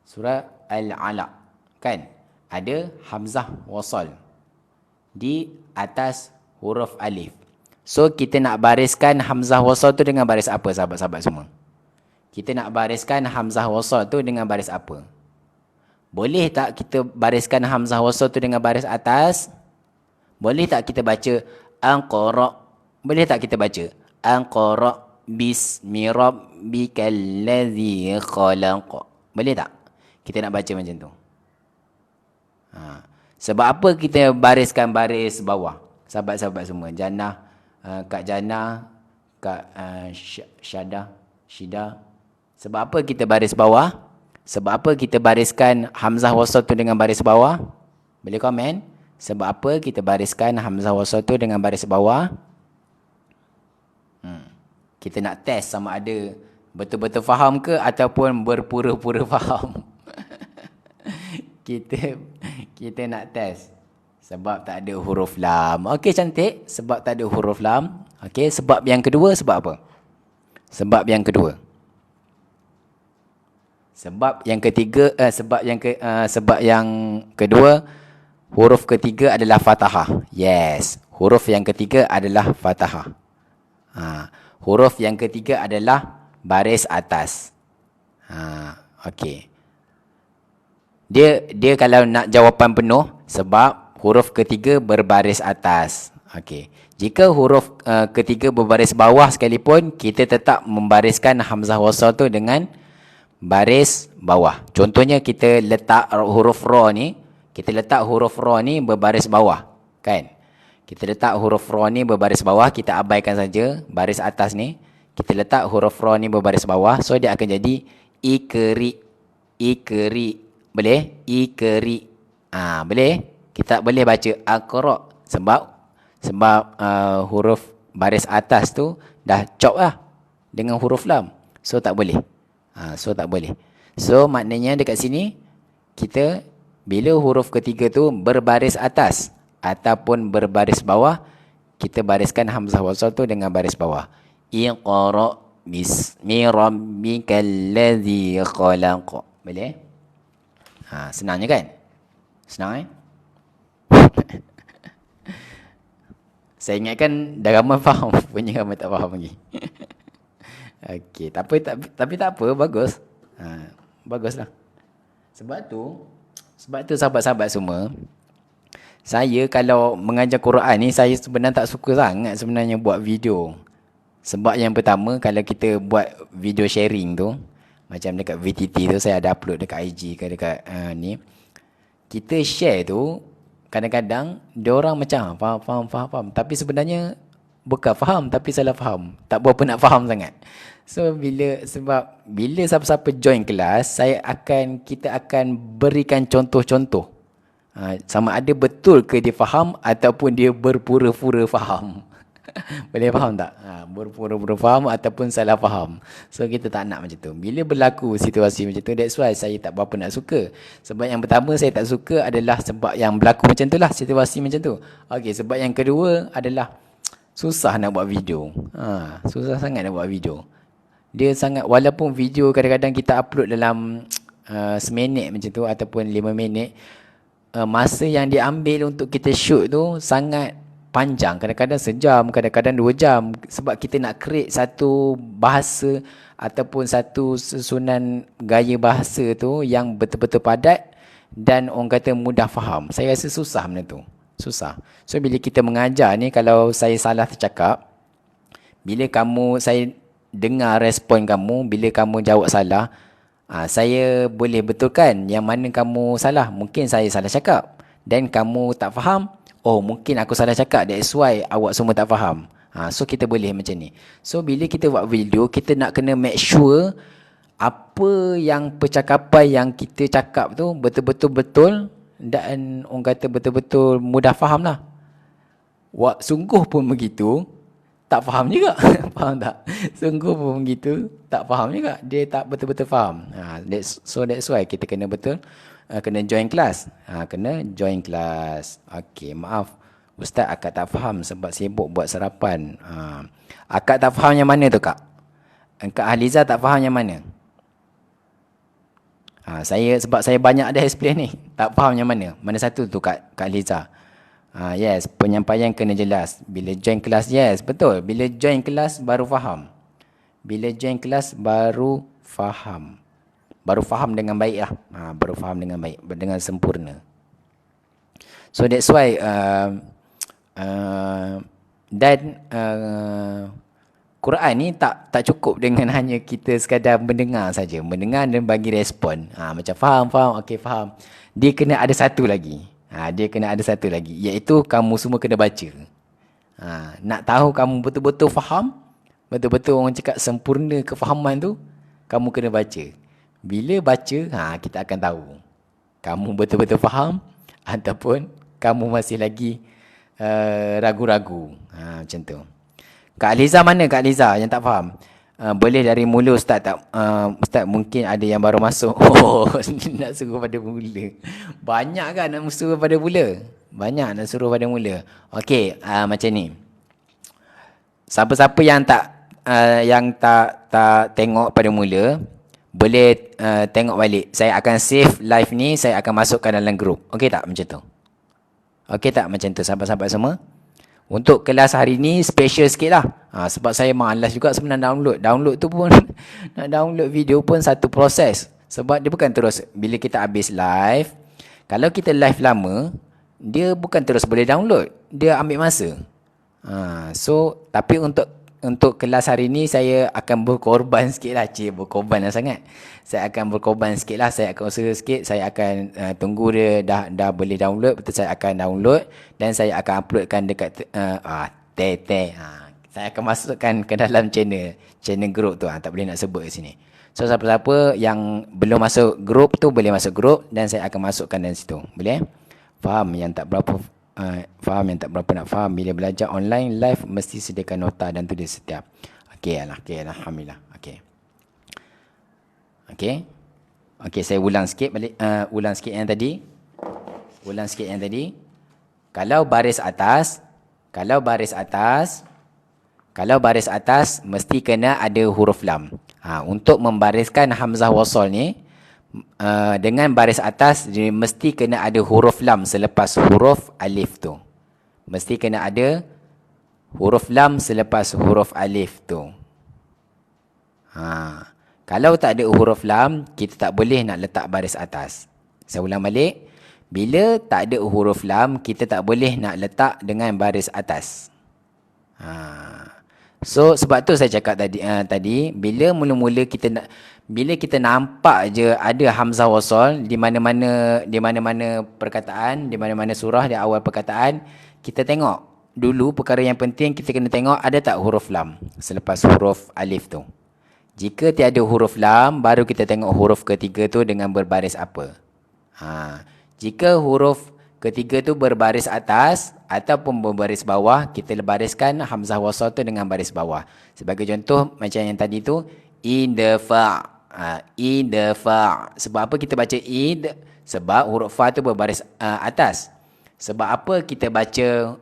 Surah Al-Alaq. Kan? Ada hamzah wasal di atas huruf alif. So, kita nak bariskan hamzah wasal tu dengan baris apa, sahabat-sahabat semua? Kita nak bariskan hamzah wasal tu dengan baris apa? Boleh tak kita bariskan hamzah wasal tu dengan baris atas? Boleh tak kita baca anqara? Boleh tak kita baca anqara bismi rabbikal ladzi khalaq? Boleh tak? Kita nak baca macam tu. Sebab apa kita bariskan baris bawah? Sahabat-sahabat semua, Jannah, Kak Jannah, Kak Syida. Sebab apa kita baris bawah? Sebab apa kita bariskan hamzah wasal tu dengan baris bawah? Boleh komen? Sebab apa kita bariskan hamzah wasal tu dengan baris bawah? Kita nak test sama ada betul-betul faham ke ataupun berpura-pura faham. Kita nak test. Sebab tak ada huruf lam. Okey, cantik. Sebab tak ada huruf lam. Okey, sebab yang kedua, sebab apa? Sebab yang kedua. Sebab yang ketiga, sebab yang kedua, huruf ketiga adalah fathah. Yes, huruf yang ketiga adalah fathah. Huruf yang ketiga adalah baris atas. Okey. Dia kalau nak jawapan penuh, sebab huruf ketiga berbaris atas. Okey. Jika huruf ketiga berbaris bawah sekalipun, kita tetap membariskan hamzah wasal tu dengan baris bawah. Contohnya kita letak huruf ra ni, berbaris bawah, kan? Kita letak huruf ra ni berbaris bawah, kita abaikan saja baris atas ni. Kita letak huruf ra ni berbaris bawah, so dia akan jadi ikri. Boleh? Ikri. Boleh? Kita boleh baca aqra sebab huruf baris atas tu dah chop lah dengan huruf lam. So tak boleh. So maknanya dekat sini kita Bila huruf ketiga tu berbaris atas ataupun berbaris bawah, kita bariskan hamzah wasal tu dengan baris bawah. Iqra bismi rabbikal ladzi khalaq. Boleh? Senangnya kan? Senang Saya ingatkan dah ramai faham, punya ramai tak faham lagi. Okey, tapi tak apa, bagus. Baguslah. Sebab tu sahabat-sahabat semua, saya kalau mengajar Quran ni, saya sebenarnya tak suka sangat sebenarnya buat video. Sebab yang pertama, kalau kita buat video sharing tu, macam dekat VTT tu, saya ada upload dekat IG ke dekat ni. Kita share tu, kadang-kadang diorang macam faham. Tapi sebenarnya bukan faham, tapi salah faham. Tak berapa nak faham sangat. So bila siapa-siapa join kelas, kita akan berikan contoh-contoh. Sama ada betul ke dia faham ataupun dia berpura-pura faham. Boleh faham tak? Berpura-pura faham ataupun salah faham. So kita tak nak macam tu. Bila berlaku situasi macam tu, that's why saya tak berapa nak suka. Sebab yang pertama saya tak suka adalah sebab yang berlaku macam tu lah, situasi macam tu. Okey, sebab yang kedua adalah susah nak buat video. Susah sangat nak buat video. Dia sangat, walaupun video kadang-kadang kita upload dalam seminit macam tu ataupun 5 minit, masa yang diambil untuk kita shoot tu sangat panjang, kadang-kadang sejam, kadang-kadang 2 jam, sebab kita nak create satu bahasa ataupun satu susunan gaya bahasa tu yang betul-betul padat dan orang kata mudah faham. Saya rasa susah benda tu. Susah. So bila kita mengajar ni, kalau saya salah tercakap, saya dengar respon kamu, bila kamu jawab salah, saya boleh betulkan yang mana kamu salah. Mungkin saya salah cakap dan kamu tak faham. Oh, mungkin aku salah cakap, that's why awak semua tak faham. So kita boleh macam ni. So bila kita buat video, kita nak kena make sure apa yang percakapan yang kita cakap tu betul-betul betul dan orang kata betul-betul mudah faham lah. Sungguh pun begitu, tak faham juga. Faham tak? Sungguh pun begitu, tak faham juga. Dia tak betul-betul faham. That's why kita kena kena join kelas. Kena join kelas. Okey, maaf. Ustaz, akak tak faham sebab sibuk buat sarapan. Akak tak faham yang mana tu, Kak? Kak Haliza tak faham yang mana? Sebab saya banyak dah explain ni. Tak faham yang mana? Mana satu tu, Kak Haliza? Yes, penyampaian kena jelas. Bila join kelas, yes, betul. Bila join kelas baru faham. Bila join kelas baru faham. Baru faham dengan baik lah. Baru faham dengan baik, dengan sempurna. So that's why Quran ni tak cukup dengan hanya kita sekadar mendengar saja. Mendengar dan bagi respon. Macam faham, okey faham. Dia kena ada satu lagi. Iaitu kamu semua kena baca. Nak tahu kamu betul-betul faham, betul-betul orang cakap sempurna kefahaman tu, kamu kena baca. Bila baca, kita akan tahu kamu betul-betul faham ataupun kamu masih lagi ragu-ragu. Macam tu. Kak Aliza mana, Kak Aliza yang tak faham? Boleh dari mula, Ustaz. Ustaz, mungkin ada yang baru masuk. Nak suruh pada mula. Banyak kan nak suruh pada mula? Banyak nak suruh pada mula. Okey, macam ni. Siapa-siapa yang tak tengok pada mula, boleh tengok balik. Saya akan save live ni, saya akan masukkan dalam grup. Okey tak macam tu? Okey tak macam tu, sahabat-sahabat semua? Untuk kelas hari ni special sikit lah. Sebab saya malas juga sebenarnya download tu pun nak download video pun satu proses. Sebab dia bukan terus bila kita habis live. Kalau kita live lama, dia bukan terus boleh download, dia ambil masa. So tapi untuk kelas hari ni saya akan berkorban sikit lah. Berkorban lah sangat. Saya akan berkorban sikit lah. Saya akan usaha sikit. Saya akan tunggu dia dah boleh download. Betul, saya akan download. Dan saya akan uploadkan dekat saya akan masukkan ke dalam channel group tu. Tak boleh nak sebut kat sini. So siapa-siapa yang belum masuk group tu, boleh masuk group. Dan saya akan masukkan dalam situ. Boleh? Faham yang tak berapa nak faham. Bila belajar online live mesti sediakan nota dan tulis setiap. Okey, alhamdulillah. Okey, saya ulang sikit balik, ulang sikit yang tadi. Ulang sikit yang tadi. Kalau baris atas, kalau baris atas mesti kena ada huruf lam. Untuk membariskan hamzah wasal ni dengan baris atas dia mesti kena ada huruf lam selepas huruf alif tu. Mesti kena ada huruf lam selepas huruf alif tu. Kalau tak ada huruf lam, kita tak boleh nak letak baris atas. Saya ulang balik. Bila tak ada huruf lam, kita tak boleh nak letak dengan baris atas. So sebab tu saya cakap tadi bila mula-mula bila kita nampak je ada hamzah wasal di mana-mana perkataan, di mana-mana surah, di awal perkataan, kita tengok dulu perkara yang penting kita kena tengok ada tak huruf lam selepas huruf alif tu. Jika tiada huruf lam, baru kita tengok huruf ketiga tu dengan berbaris apa. Jika huruf ketiga tu berbaris atas ataupun berbaris bawah, kita bariskan hamzah wasal tu dengan baris bawah. Sebagai contoh macam yang tadi tu, idfa. Idfa. Sebab apa kita baca id? Sebab huruf fa tu berbaris atas. Sebab apa kita baca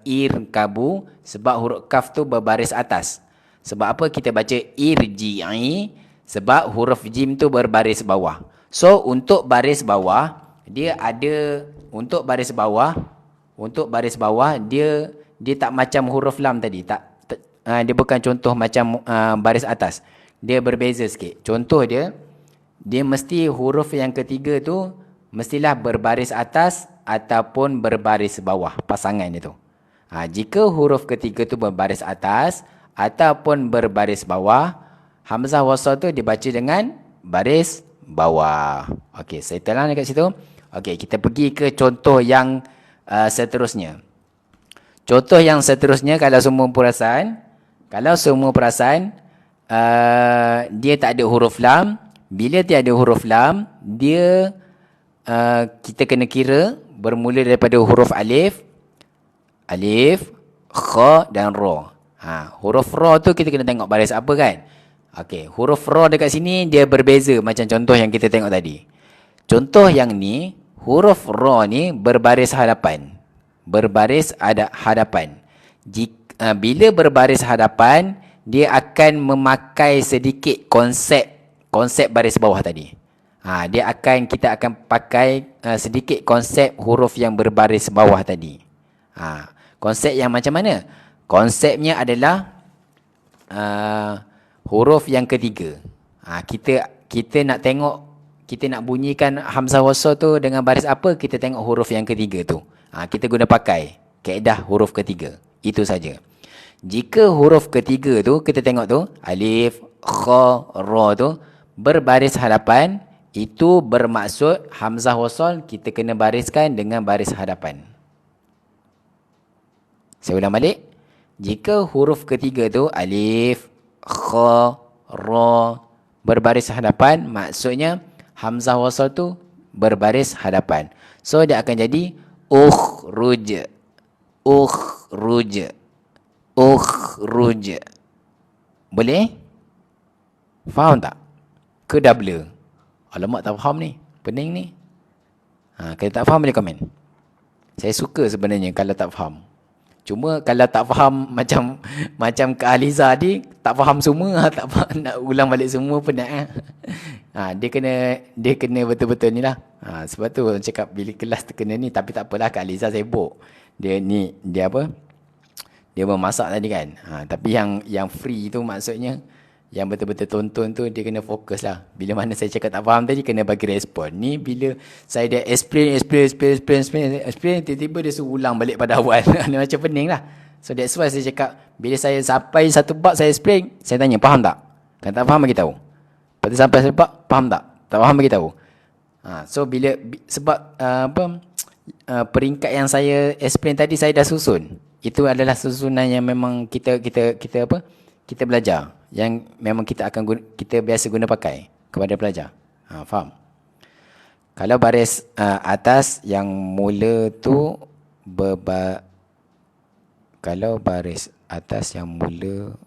irkabu? Sebab huruf kaf tu berbaris atas. Sebab apa kita baca irji'i? Sebab huruf jim tu berbaris bawah. So untuk baris bawah dia ada, untuk baris bawah dia tak macam huruf lam tadi. Dia bukan contoh macam baris atas. Dia berbeza sikit. Contoh dia mesti huruf yang ketiga tu mestilah berbaris atas ataupun berbaris bawah, pasangan dia tu. Jika huruf ketiga tu berbaris atas ataupun berbaris bawah, hamzah wasal tu dibaca dengan baris bawah. Okey, saya telan dekat situ. Okey, kita pergi ke contoh yang seterusnya. Contoh yang seterusnya, kalau semua perasan, dia tak ada huruf lam. Bila tiada huruf lam, dia kita kena kira bermula daripada huruf alif, kha dan ra. Huruf ra tu kita kena tengok baris apa kan. Okey, huruf ra dekat sini dia berbeza macam contoh yang kita tengok tadi. Contoh yang ni, huruf ra ni berbaris hadapan. Bila berbaris hadapan, dia akan memakai sedikit konsep baris bawah tadi. Kita akan pakai sedikit konsep huruf yang berbaris bawah tadi. Konsep yang macam mana? Konsepnya adalah huruf yang ketiga. Kita nak tengok, kita nak bunyikan hamzah wasal tu dengan baris apa, kita tengok huruf yang ketiga tu. Kita guna pakai kaedah huruf ketiga. Itu saja. Jika huruf ketiga tu kita tengok tu alif, kha, ra tu berbaris hadapan, itu bermaksud hamzah wasal kita kena bariskan dengan baris hadapan. Saya ulang balik. Jika huruf ketiga tu alif, kha, ra berbaris hadapan, maksudnya hamzah wasal tu berbaris hadapan. So dia akan jadi ukhruj. Boleh? Faham tak? Ke dah blur? Alamak, tak faham ni. Pening ni. Kalau tak faham boleh komen. Saya suka sebenarnya kalau tak faham. Cuma kalau tak faham macam Kak Aliza tadi, tak faham semua, tak faham, nak ulang balik semua penat. Dia kena betul-betul ni lah. Sebab tu orang cakap bila kelas terkena ni, tapi tak apalah, Kak Aliza sibuk. Dia memasak tadi kan. Tapi yang free tu maksudnya yang betul-betul tonton tu dia kena fokus lah. Bila mana saya cakap tak faham tadi, kena bagi respon. Ni bila saya dah explain, tiba-tiba dia suruh ulang balik pada awal. Macam pening lah. So that's why saya cakap, bila saya sampai satu bab saya explain, saya tanya, faham tak? Kalau tak faham bagi tahu. Lepas tu sampai satu bab, faham tak? Tak faham bagi tahu. So sebab peringkat yang saya explain tadi saya dah susun. Itu adalah susunan yang memang kita belajar, yang memang kita biasa guna pakai kepada pelajar. Faham? Kalau baris atas yang mula tu kalau baris atas yang mula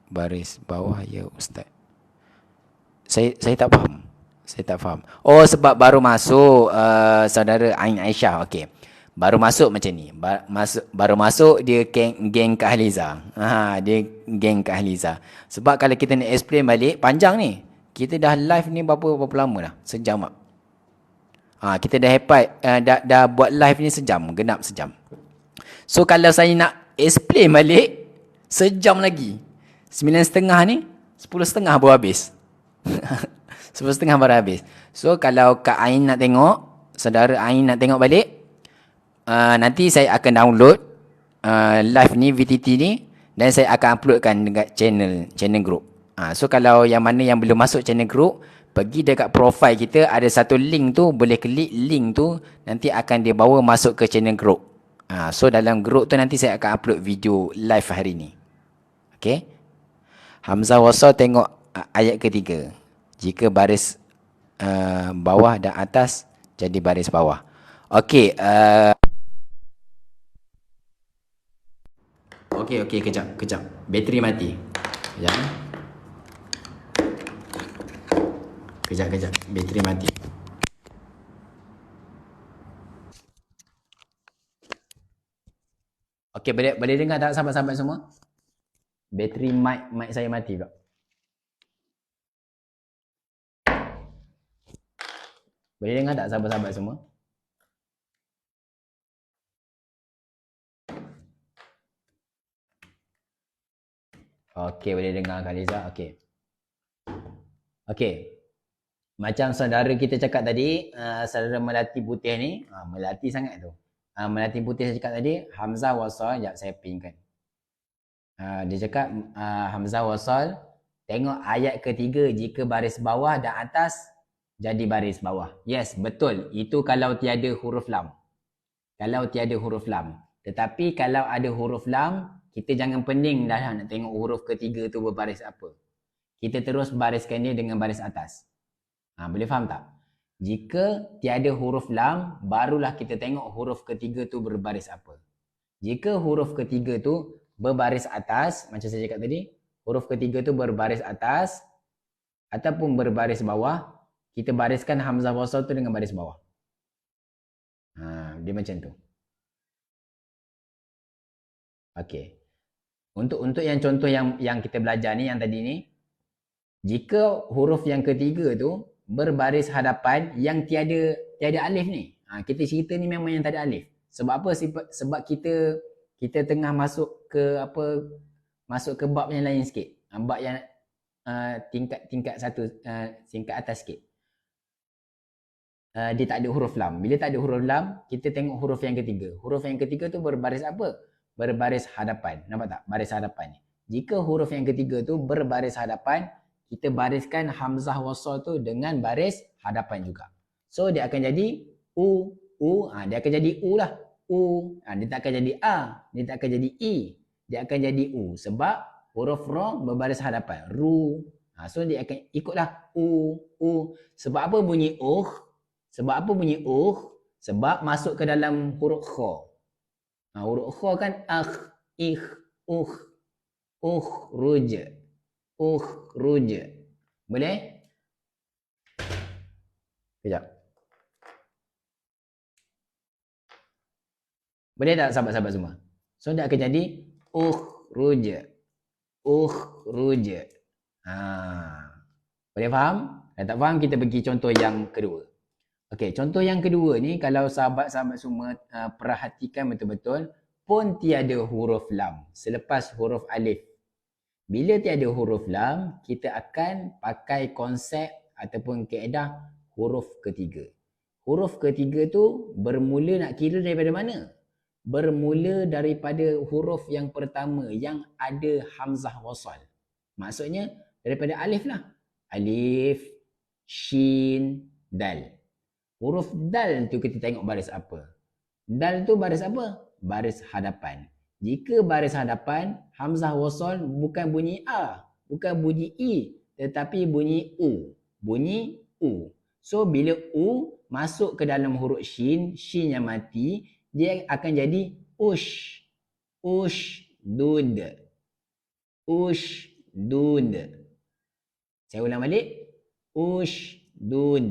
baris bawah, ya ustaz. Saya tak faham. Saya tak faham. Oh, sebab baru masuk saudara Ain Aisyah. Okey. Baru masuk macam ni. Baru masuk dia geng Kak Haliza. Dia geng Kak Haliza. Sebab kalau kita nak explain balik panjang ni. Kita dah live ni berapa lama dah? Sejam tak? Kita dah hebat dah buat live ni sejam, genap sejam. So kalau saya nak explain balik sejam lagi. 9.30 ni 10.30 baru habis. 10.30 baru habis. So kalau Kak Ain nak tengok, saudara Ain nak tengok balik, nanti saya akan download live ni, VTT ni, dan saya akan uploadkan dekat channel group. So kalau yang mana yang belum masuk channel group, pergi dekat profile kita, ada satu link tu, boleh klik link tu, nanti akan dia bawa masuk ke channel group. So dalam group tu nanti saya akan upload video live hari ni. Okay. Hamzah Wasal tengok ayat ketiga. Jika baris bawah dan atas jadi baris bawah. Okey. Okey, kejap. Bateri mati. Kejap. Bateri mati. Okey, boleh dengar tak sahabat-sahabat semua? Bateri mic saya mati pula. Boleh dengar tak sahabat-sahabat semua? Okey, boleh dengar Kak Liza? Okey. Macam saudara kita cakap tadi, saudara Melati Putih ni, Melati sangat tu. Melati Putih saya cakap tadi, Hamzah Wasal, sekejap saya pinkan. Dia cakap Hamzah Wasal, tengok ayat ketiga, jika baris bawah dan atas jadi baris bawah. Yes, betul. Itu kalau tiada huruf lam. Tetapi kalau ada huruf lam, kita jangan pening dah nak tengok huruf ketiga tu berbaris apa. Kita terus bariskan dia dengan baris atas. Boleh faham tak? Jika tiada huruf lam, barulah kita tengok huruf ketiga tu berbaris apa. Jika huruf ketiga tu berbaris atas, macam saya cakap tadi, huruf ketiga tu berbaris atas ataupun berbaris bawah, kita bariskan Hamzah Wasal tu dengan baris bawah. Dia macam tu. Okey. Untuk yang contoh yang kita belajar ni, yang tadi ni, jika huruf yang ketiga tu berbaris hadapan yang tiada alif ni. Kita cerita ni memang yang tak ada alif. Sebab apa? Sebab kita tengah masuk ke bab yang lain sikit. Bab yang tingkat satu, tingkat atas sikit. Dia tak ada huruf lam. Bila tak ada huruf lam, kita tengok huruf yang ketiga. Huruf yang ketiga tu berbaris apa? Berbaris hadapan. Nampak tak? Baris hadapan. Jika huruf yang ketiga tu berbaris hadapan, kita bariskan Hamzah Wasal tu dengan baris hadapan juga. So dia akan jadi U. Dia akan jadi U lah. U. Dia tak akan jadi A. Dia tak akan jadi I. Dia akan jadi U. Sebab huruf Ra berbaris hadapan. Ru. So dia akan ikutlah U. Sebab apa bunyi Sebab masuk ke dalam huruf Kha. Huruf Kha kan akh, ikh, ruj. Boleh? Kejap. Boleh tak sahabat-sahabat semua? So dia akan jadi ruj. Boleh faham? Kalau tak faham, kita pergi contoh yang kedua. Okey, contoh yang kedua ni, kalau sahabat-sahabat semua perhatikan betul-betul, pun tiada huruf lam selepas huruf alif. Bila tiada huruf lam, kita akan pakai konsep ataupun kaedah huruf ketiga. Huruf ketiga tu bermula, nak kira daripada mana? Bermula daripada huruf yang pertama yang ada Hamzah Wasal. Maksudnya daripada alif lah. Alif, shin, dal. Huruf dal tu kita tengok baris apa. Dal tu baris apa? Baris hadapan. Jika baris hadapan, Hamzah Wasal bukan bunyi A, bukan bunyi I, tetapi bunyi U. Bunyi U. So bila U masuk ke dalam huruf shin, shin yang mati, dia akan jadi ush. Ushdud. Saya ulang balik. Dud.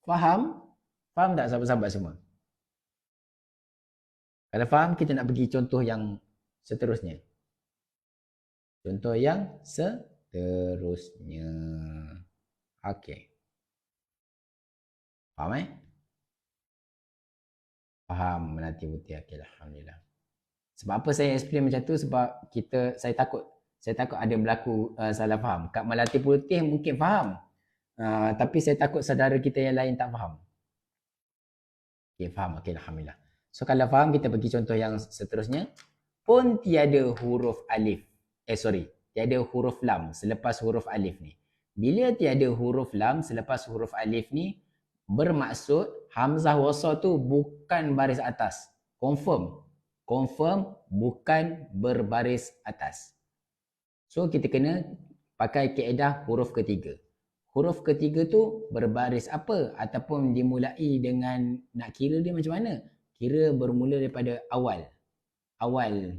Faham? Faham tak sahabat-sahabat semua? Kalau faham, kita nak pergi contoh yang seterusnya. Contoh yang seterusnya. Okey. Faham Faham melati putih. Okey, alhamdulillah. Sebab apa saya explain macam tu? Sebab saya takut ada berlaku salah faham. Kat melati putih mungkin faham. Tapi saya takut saudara kita yang lain tak faham. Okey, faham. Okey, alhamdulillah. So kalau faham, kita pergi contoh yang seterusnya. Pun tiada huruf alif. Tiada huruf lam selepas huruf alif ni. Bila tiada huruf lam selepas huruf alif ni, bermaksud hamzah wasal tu bukan baris atas. Confirm bukan berbaris atas. So kita kena pakai kaedah huruf ketiga. Huruf ketiga tu berbaris apa ataupun dimulai dengan, nak kira dia macam mana? Kira bermula daripada awal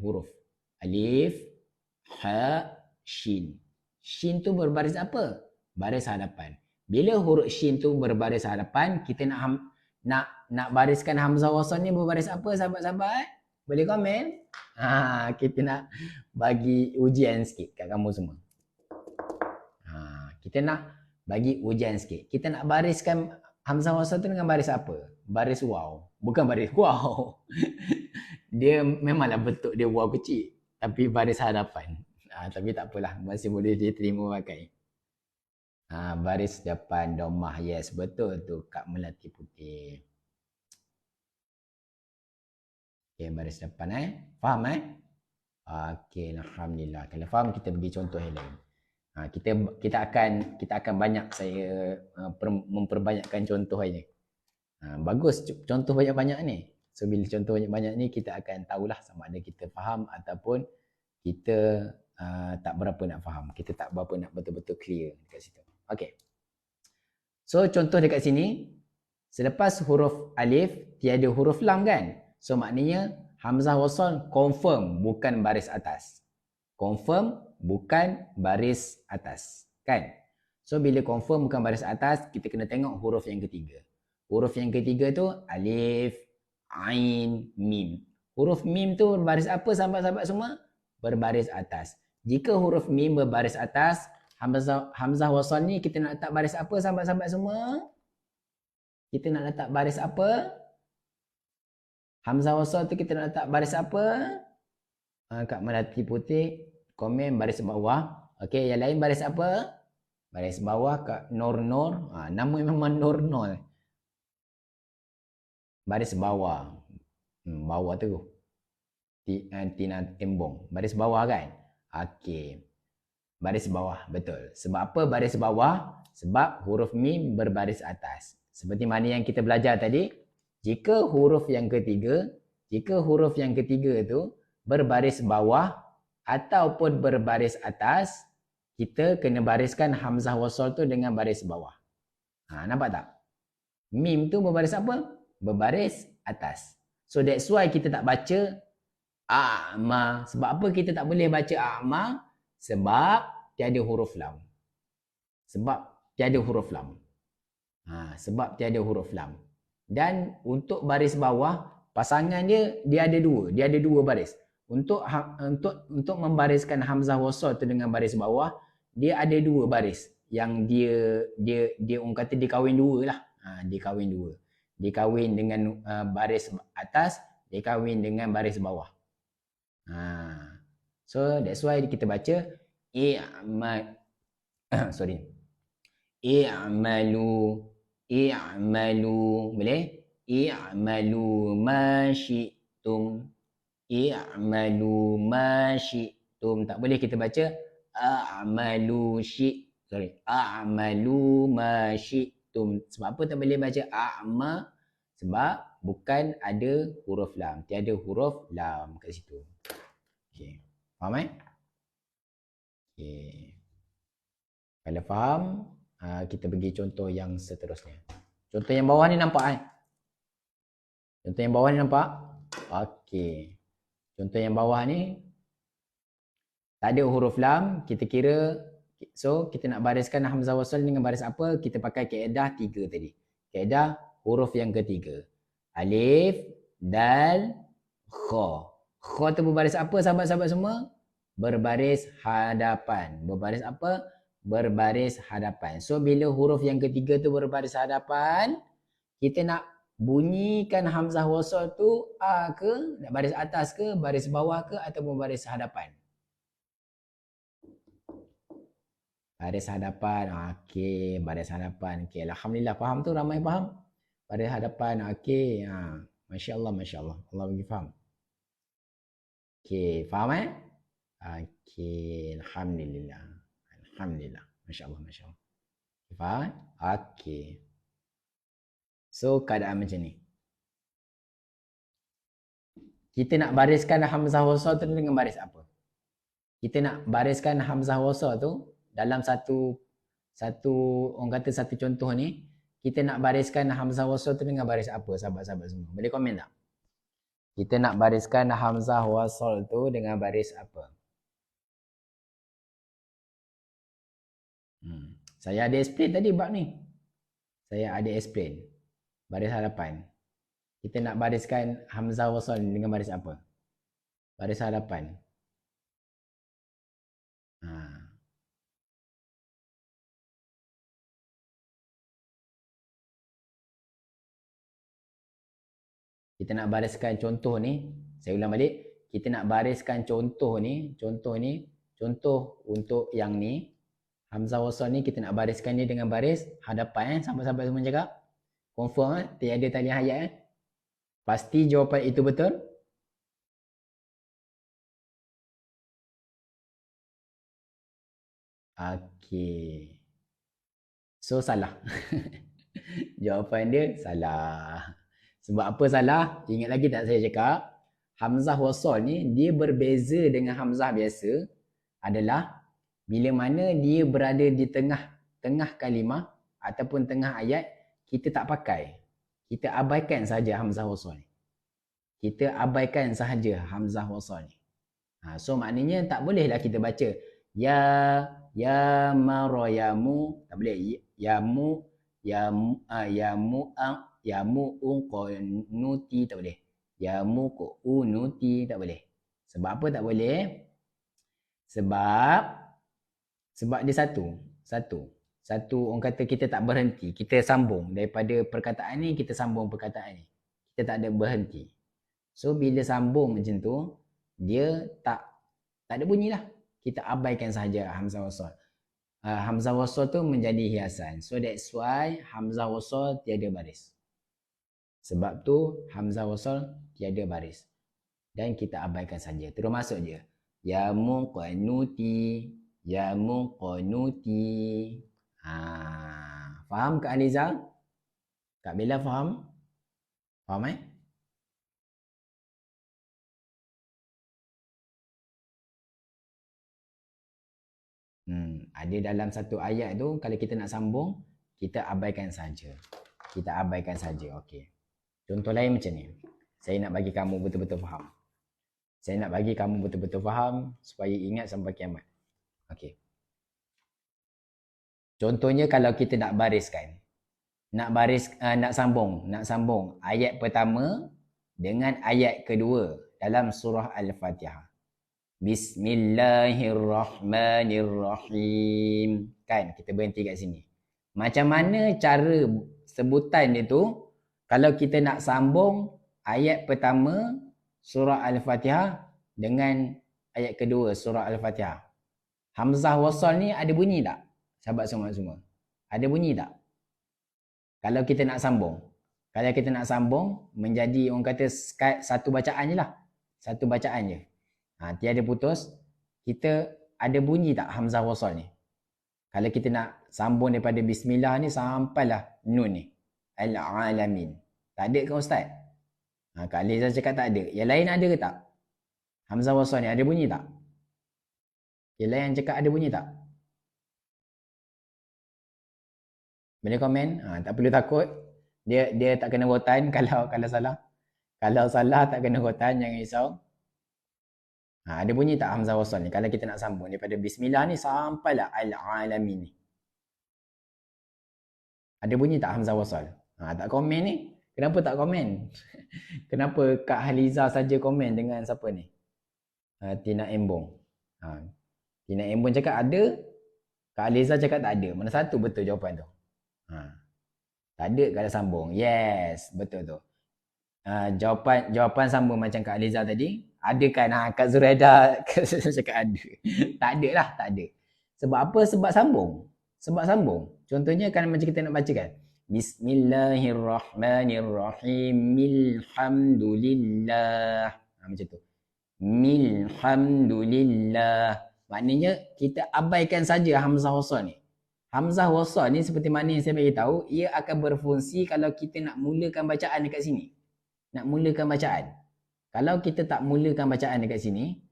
huruf. Alif, ha, shin. Shin tu berbaris apa? Baris hadapan. Bila huruf shin tu berbaris hadapan, kita nak bariskan hamzah wasal ni berbaris apa sahabat-sahabat? Boleh komen? Kita nak bagi ujian sikit kat kamu semua. Kita nak bagi ujian sikit. Kita nak bariskan hamzah wasal tu dengan baris apa? Baris waw. Bukan baris waw. Dia memanglah bentuk dia waw kecil. Tapi baris hadapan. Tapi tak apalah. Masih boleh diterima pakai. Baris depan domah. Yes, betul tu Kak Melati Putih. Okay, baris depan Faham Okay, alhamdulillah. Kalau faham, kita pergi contoh yang lain. Kita akan banyak saya memperbanyakkan contoh ini. Bagus contoh banyak-banyak ni. So bila contoh banyak-banyak ni, kita akan tahulah sama ada kita faham ataupun kita tak berapa nak faham. Kita tak berapa nak betul-betul clear dekat situ. Okay. So contoh dekat sini, selepas huruf alif tiada huruf lam kan? So maknanya hamzah wasal confirm bukan baris atas. Confirm bukan baris atas. Kan? So bila confirm bukan baris atas, kita kena tengok huruf yang ketiga. Huruf yang ketiga tu alif, ain, mim. Huruf mim tu berbaris apa sahabat-sahabat semua? Berbaris atas. Jika huruf mim berbaris atas, hamzah wasal ni kita nak letak baris apa sahabat-sahabat semua? Kita nak letak baris apa? Hamzah wasal tu kita nak letak baris apa? Kak Melati Putih komen baris bawah. Okey, yang lain baris apa? Baris bawah Kak Nur. Nama memang Nur. Baris bawah. Bawah tu. Tina Tembong. Baris bawah kan? Okey. Baris bawah, betul. Sebab apa baris bawah? Sebab huruf mim berbaris atas. Seperti mana yang kita belajar tadi, jika huruf yang ketiga itu berbaris bawah ataupun berbaris atas, kita kena bariskan hamzah wasal tu dengan baris bawah. Nampak tak? Mim tu berbaris apa? Berbaris atas. So that's why kita tak baca a'ma. Sebab apa kita tak boleh baca a'ma? Sebab tiada huruf lam. Sebab tiada huruf lam. Dan untuk baris bawah, pasangan dia ada dua baris. Untuk membariskan hamzah wasal tu dengan baris bawah, dia ada dua baris yang dia orang kata dikawin dua lah. Dikawin dua. Dikawin dengan baris atas, dikawin dengan baris bawah. So that's why kita baca i'malu, boleh? I'malu ma syi'tum. I'malu ma syi'tum. Tak boleh kita baca a'malu ma syi'tum. Sebab apa tak boleh baca a'ma? Sebab bukan ada huruf lam. Tiada huruf lam kat situ. Okey. Faham Okey. Kalau faham, kita pergi contoh yang seterusnya. Contoh yang bawah ni nampak Contoh yang bawah ni nampak? Okey. Contoh yang bawah ni tak ada huruf lam, kita kira So kita nak bariskan hamzah wasal dengan baris apa? Kita pakai kaedah 3 tadi. Kaedah huruf yang ketiga. Alif, dal, kha. Kha tu berbaris apa sahabat-sahabat semua? Berbaris hadapan. Berbaris apa? Berbaris hadapan. So bila huruf yang ketiga tu berbaris hadapan, kita nak bunyikan hamzah wasal tu a ke, baris atas ke, baris bawah ke ataupun baris hadapan? Baris hadapan. Okey, baris hadapan. Okey, alhamdulillah faham tu, ramai faham. Baris hadapan. Okey, masya-Allah, masya-Allah. Allah bagi faham. Okey, faham Okey, alhamdulillah. Alhamdulillah. Masya-Allah, masya-Allah. Faham? Okey. So keadaan macam ni. Kita nak bariskan hamzah wasal tu dengan baris apa? Kita nak bariskan hamzah wasal tu dalam satu orang kata satu contoh ni, kita nak bariskan hamzah wasal tu dengan baris apa sahabat-sahabat semua? Boleh komen tak? Kita nak bariskan hamzah wasal tu dengan baris apa? Saya ada explain tadi bab ni. Saya ada explain. Baris hadapan. Kita nak bariskan hamzah wasal dengan baris apa? Baris hadapan. Kita nak bariskan contoh ni. Saya ulang balik. Kita nak bariskan contoh ni. Contoh untuk yang ni. Hamzah wasal ni kita nak bariskan ni dengan baris hadapan. Sahabat-sahabat semua cakap. Confirm tiada talian hayat Pasti jawapan itu betul? Okey. So salah. Jawapan dia salah. Sebab apa salah? Ingat lagi tak saya cakap? Hamzah wasal ni dia berbeza dengan hamzah biasa adalah bila mana dia berada di tengah kalimah ataupun tengah ayat, kita tak pakai. Kita abaikan saja hamzah wasal ni. Kita abaikan sahaja hamzah wasal ni. So maknanya tak bolehlah kita baca ya marayamu, tak boleh. Yamu unqanuti, tak boleh. Yamu unuti, tak boleh. Sebab apa tak boleh? Sebab dia satu orang kata kita tak berhenti, kita sambung daripada perkataan ni, kita sambung perkataan ni, kita tak ada berhenti. So bila sambung macam tu, dia tak ada bunyi lah. Kita abaikan sahaja hamzah wasal. Hamzah wasal tu menjadi hiasan. So that's why hamzah wasal tiada baris. Sebab tu hamzah wasal tiada baris. Dan kita abaikan saja. Terus masuk je. Ya muqanuti. Ya muqanuti. Faham Kak Aliza? Kak Bella faham? Faham Ada dalam satu ayat tu, kalau kita nak sambung, kita abaikan saja. Kita abaikan saja. Okey. Contoh lain macam ni. Saya nak bagi kamu betul-betul faham. Saya nak bagi kamu betul-betul faham supaya ingat sampai kiamat. Okey. Contohnya kalau kita nak bariskan. Nak sambung ayat pertama dengan ayat kedua dalam surah Al-Fatihah. Bismillahirrahmanirrahim. Kan kita berhenti kat sini. Macam mana cara sebutan dia tu kalau kita nak sambung ayat pertama surah Al-Fatihah dengan ayat kedua surah Al-Fatihah? Hamzah wasal ni ada bunyi tak? Sahabat semua. Ada bunyi tak? Kalau kita nak sambung. Kalau kita nak sambung menjadi orang kata satu bacaan je lah. Satu bacaan je. Tiada putus. Kita ada bunyi tak hamzah wasal ni? Kalau kita nak sambung daripada bismillah ni sampailah nun ni. Al-alamin. Tak ada ke Ustaz? Kak Liza cakap tak ada. Yang lain ada ke tak? Hamzah wasal ni ada bunyi tak? Yang lain cakap ada bunyi tak? Boleh komen? Tak perlu takut. Dia tak kena rotan kalau salah. Kalau salah tak kena rotan, jangan risau. Ada bunyi tak hamzah wasal ni? Kalau kita nak sambung daripada bismillah ni sampailah al-alamin ni. Ada bunyi tak hamzah wasal? Tak komen ni. Kenapa tak komen? Kenapa Kak Haliza saja komen dengan siapa ni? Tina Embong. Tina Embong cakap ada. Kak Haliza cakap tak ada. Mana satu betul jawapan tu? Tak ada kalau sambung. Yes, betul tu. Jawapan sambung macam Kak Haliza tadi. Ada kan? Kak Zuraida cakap ada. Tak ada lah, tak ada. Sebab apa? Sebab sambung. Sebab sambung. Contohnya kan macam kita nak baca kan. Bismillahirrahmanirrahim. Milhamdulillah. Macam tu. Milhamdulillah. Maknanya kita abaikan saja hamzah wasal ni. Hamzah wasal ni seperti mana yang saya bagi tahu, ia akan berfungsi kalau kita nak mulakan bacaan dekat sini. Nak mulakan bacaan. Kalau kita tak mulakan bacaan dekat sini,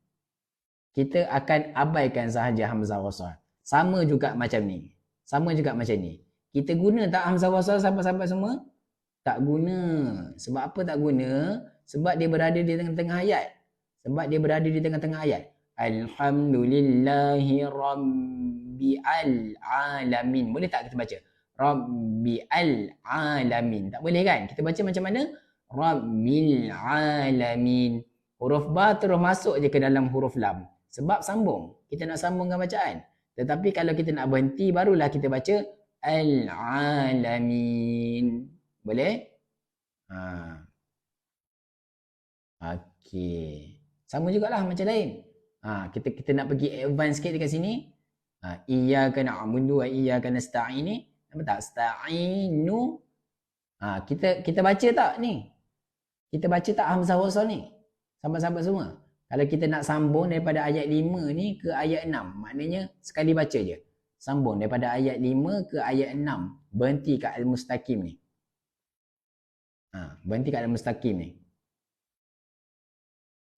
kita akan abaikan sahaja hamzah wasal. Sama juga macam ni. Sama juga macam ni. Kita guna tak hamzah wasal sahabat-sahabat semua? Tak guna. Sebab apa tak guna? Sebab dia berada di tengah-tengah ayat. Sebab dia berada di tengah-tengah ayat. Alhamdulillahi Rabbil Alamin. Boleh tak kita baca? Rabbil Alamin. Tak boleh kan? Kita baca macam mana? Rabbil Alamin. Huruf ba terus masuk je ke dalam huruf lam. Sebab sambung. Kita nak sambungkan bacaan. Tetapi kalau kita nak berhenti, barulah kita baca Al-Alamin. Boleh? Okey. Sama jugalah macam lain. Kita nak pergi advance sikit dekat sini. Iyyaka na'budu wa iyyaka nasta'in ni. Nampak tak? Sta'inu. Kita baca tak ni? Kita baca tak hamzah wasal ni? Sahabat-sahabat semua. Kalau kita nak sambung daripada ayat 5 ni ke ayat 6. Maknanya sekali baca je. Sambung daripada ayat 5 ke ayat 6. Berhenti kat al-mustaqim ni. Berhenti kat al-mustaqim ni.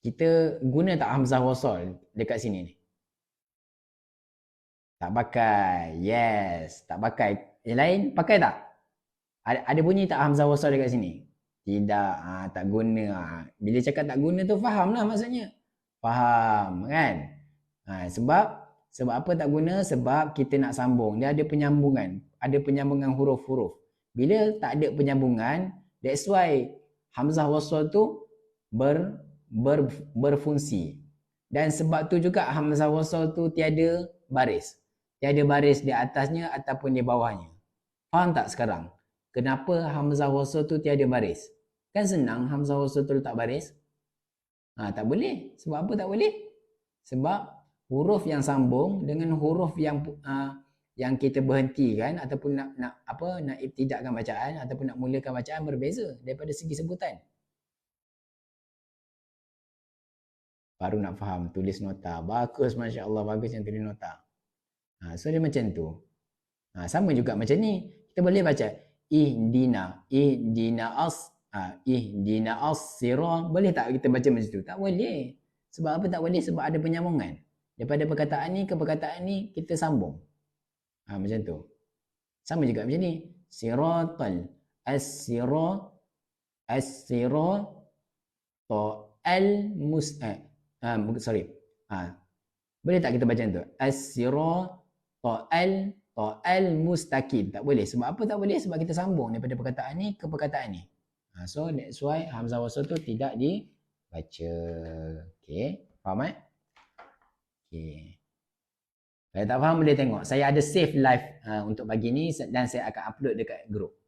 Kita guna tak hamzah wasal dekat sini ni? Tak pakai. Yes. Tak pakai. Yang lain pakai tak? Ada bunyi tak hamzah wasal dekat sini? Tidak. Tak guna. Bila cakap tak guna tu faham lah maksudnya. Faham kan? Sebab apa tak guna? Sebab kita nak sambung. Dia ada penyambungan. Ada penyambungan huruf-huruf. Bila tak ada penyambungan, that's why hamzah wasal tu berfungsi. Dan sebab tu juga hamzah wasal tu tiada baris. Tiada baris di atasnya ataupun di bawahnya. Faham tak sekarang? Kenapa hamzah wasal tu tiada baris? Kan senang hamzah wasal tu letak baris. Tak boleh. Sebab apa tak boleh? Sebab huruf yang sambung dengan huruf yang kita berhentikan ataupun nak ibtidakkan bacaan ataupun nak mulakan bacaan berbeza daripada segi sebutan. Baru nak faham, tulis nota. Bagus, Masya Allah, bagus yang tulis nota. So dia macam tu. Sama juga macam ni. Kita boleh baca ihdina as-sirah. Boleh tak kita baca macam tu? Tak boleh. Sebab apa tak boleh? Sebab ada penyambungan. Daripada perkataan ni ke perkataan ni kita sambung. Macam tu. Sama juga macam ni. Siratal boleh tak kita baca tu? As-siratal mustaqim. Tak boleh. Sebab apa tak boleh? Sebab kita sambung daripada perkataan ni ke perkataan ni. So that's why hamzah wasal tu tidak dibaca. Okey, faham okey. Kalau tak faham boleh tengok. Saya ada save live untuk pagi ni dan saya akan upload dekat grup.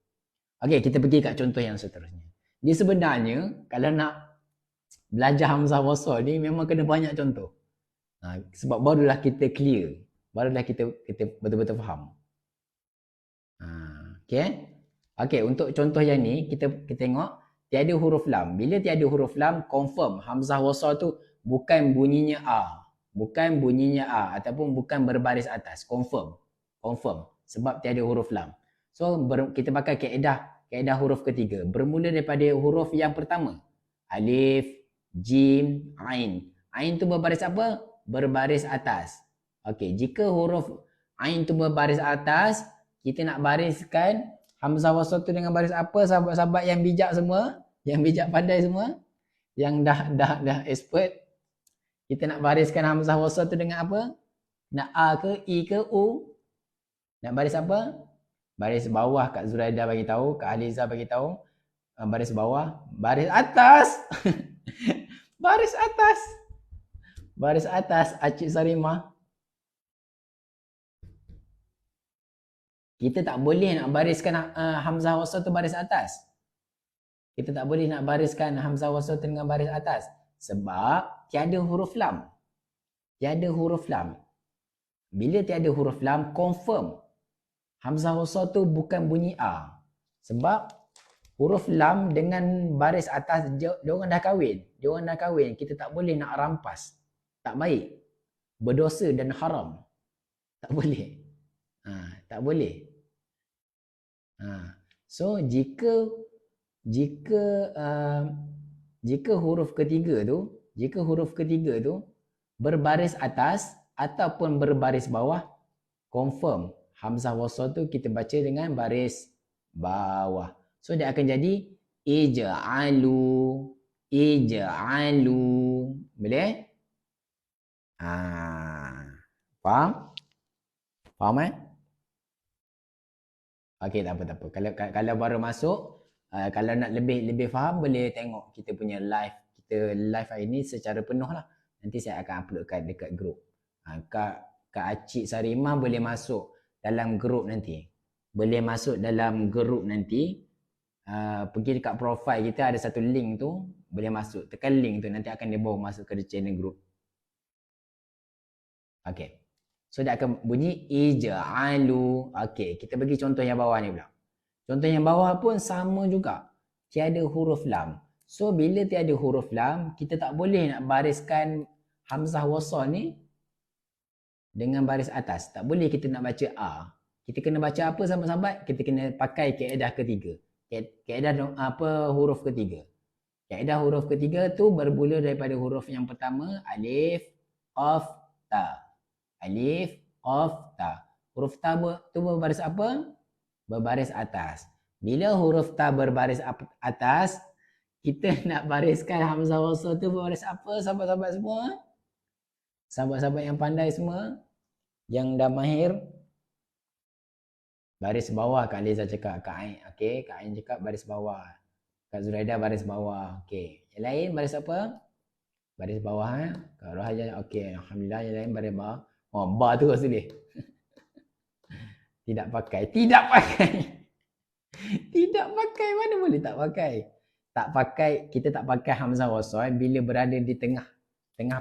Okey, kita pergi kat contoh yang seterusnya. Dia sebenarnya kalau nak belajar hamzah wasal ni memang kena banyak contoh. Sebab barulah kita clear. Barulah kita betul-betul faham. Okey. Okey, untuk contoh yang ni kita tengok tiada huruf lam. Bila tiada huruf lam, confirm hamzah wasal tu bukan bunyinya a. Bukan bunyinya a ataupun bukan berbaris atas. Confirm. Sebab tiada huruf lam. So kita pakai kaedah huruf ketiga. Bermula daripada huruf yang pertama. Alif, jim, ain. Ain tu berbaris apa? Berbaris atas. Okey, jika huruf ain tu berbaris atas, kita nak bariskan hamzah wasal tu dengan baris apa? Sahabat-sahabat yang bijak semua, yang bijak pandai semua, yang dah expert. Kita nak bariskan hamzah wasal tu dengan apa? Nak A ke, I ke, U? Nak baris apa? Baris bawah Kak Zuraida bagi tahu, Kak Aliza bagi tahu. Baris bawah, baris atas. Baris atas. Baris atas Acik Sarimah. Kita tak boleh nak bariskan hamzah wasal tu baris atas. Kita tak boleh nak bariskan hamzah wasal tu dengan baris atas. Sebab tiada huruf lam. Tiada huruf lam. Bila tiada huruf lam, confirm hamzah wasal tu bukan bunyi A. Sebab huruf lam dengan baris atas, diorang dah kahwin. Diorang dah kahwin. Kita tak boleh nak rampas. Tak baik. Berdosa dan haram. Tak boleh. Tak boleh. So jika huruf ketiga tu berbaris atas ataupun berbaris bawah, confirm hamzah wasal tu kita baca dengan baris bawah. So dia akan jadi ij'alu. Boleh? Faham? Faham Okey, tak apa. Kalau baru masuk, kalau nak lebih faham boleh tengok kita punya live. Kita live hari ni secara penuh lah. Nanti saya akan uploadkan dekat grup. Kak Acik Sarimah boleh masuk dalam grup nanti. Pergi dekat profile kita ada satu link tu, boleh masuk. Tekan link tu, nanti akan dia bawa masuk ke channel grup. Okey. So dia akan bunyi ij'alu. Okey, kita bagi contoh yang bawah ni pula. Contoh yang bawah pun sama juga. Tiada huruf lam. So bila tiada huruf lam, kita tak boleh nak bariskan hamzah wasal ni dengan baris atas. Tak boleh kita nak baca A. Kita kena baca apa sahabat-sahabat? Kita kena pakai kaedah ketiga. Kaedah huruf ketiga. Kaedah huruf ketiga tu bermula daripada huruf yang pertama, alif, qaf, ta. Alif, qaf, ta. Huruf ta tu berbaris apa? Berbaris atas. Bila huruf ta berbaris atas, kita nak bariskan hamzah wasal tu berbaris apa sahabat-sahabat semua? Sahabat-sahabat yang pandai semua, yang dah mahir. Baris bawah Kak Liza cakap, Kak Ain. Okey, Kak Ain cakap baris bawah. Kak Zuraida baris bawah. Okey. Yang lain baris apa? Baris bawah Kak Rohaja. Okey, alhamdulillah yang lain baris bawah. Oh, ba terus dia. Tidak pakai. Tidak pakai. Mana boleh tak pakai? Tak pakai, kita tak pakai hamzah wasal bila berada di tengah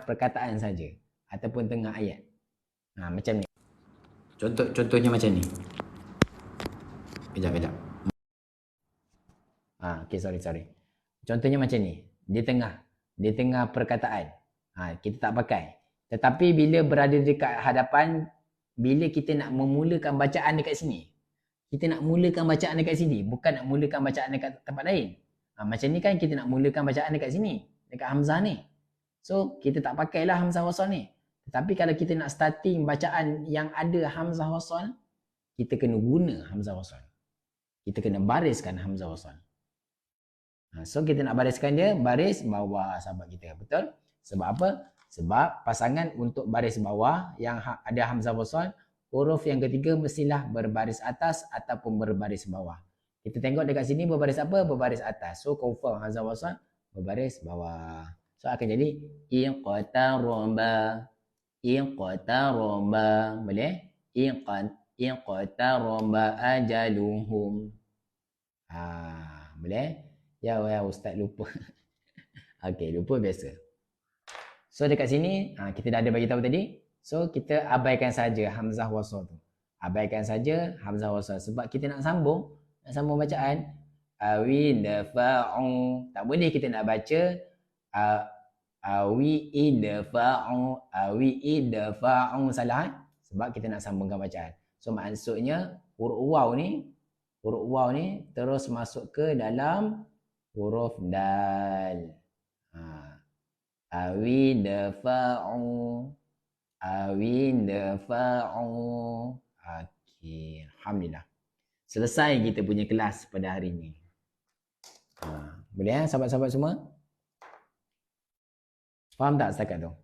perkataan saja ataupun tengah ayat. Macam ni. Contohnya macam ni. Kejap. Okay, sorry. Contohnya macam ni. Di tengah perkataan. Kita tak pakai. Tetapi bila berada dekat hadapan, bila kita nak memulakan bacaan dekat sini. Kita nak mulakan bacaan dekat sini. Bukan nak mulakan bacaan dekat tempat lain. Macam ni kan kita nak mulakan bacaan dekat sini. Dekat hamzah ni. So, kita tak pakailah hamzah wasal ni. Tetapi kalau kita nak starting bacaan yang ada hamzah wasal, kita kena guna hamzah wasal. Kita kena bariskan hamzah wasal. So, kita nak bariskan dia baris bawah sahabat kita. Betul? Sebab apa? Sebab pasangan untuk baris bawah yang ada hamzah wasal, huruf yang ketiga mestilah berbaris atas ataupun berbaris bawah. Kita tengok dekat sini berbaris apa? Berbaris atas. So confirm hamzah wasal berbaris bawah. So akan jadi inqataraba. Boleh? Inqataraba ajaluhum. Boleh? Ya ustaz lupa. Okey, lupa biasa. So dekat sini kita dah ada bagi tahu tadi. So kita abaikan saja hamzah wasal tu. Abaikan saja hamzah wasal sebab kita nak sambung bacaan. Awi dafa'u. Tak boleh kita nak baca awi idfa'u salah sebab kita nak sambungkan bacaan. So maksudnya huruf waw ni terus masuk ke dalam huruf dal. Awi dafa'u. Okey, alhamdulillah. Selesai kita punya kelas pada hari ini. Boleh sahabat-sahabat semua? Faham tak setakat tu?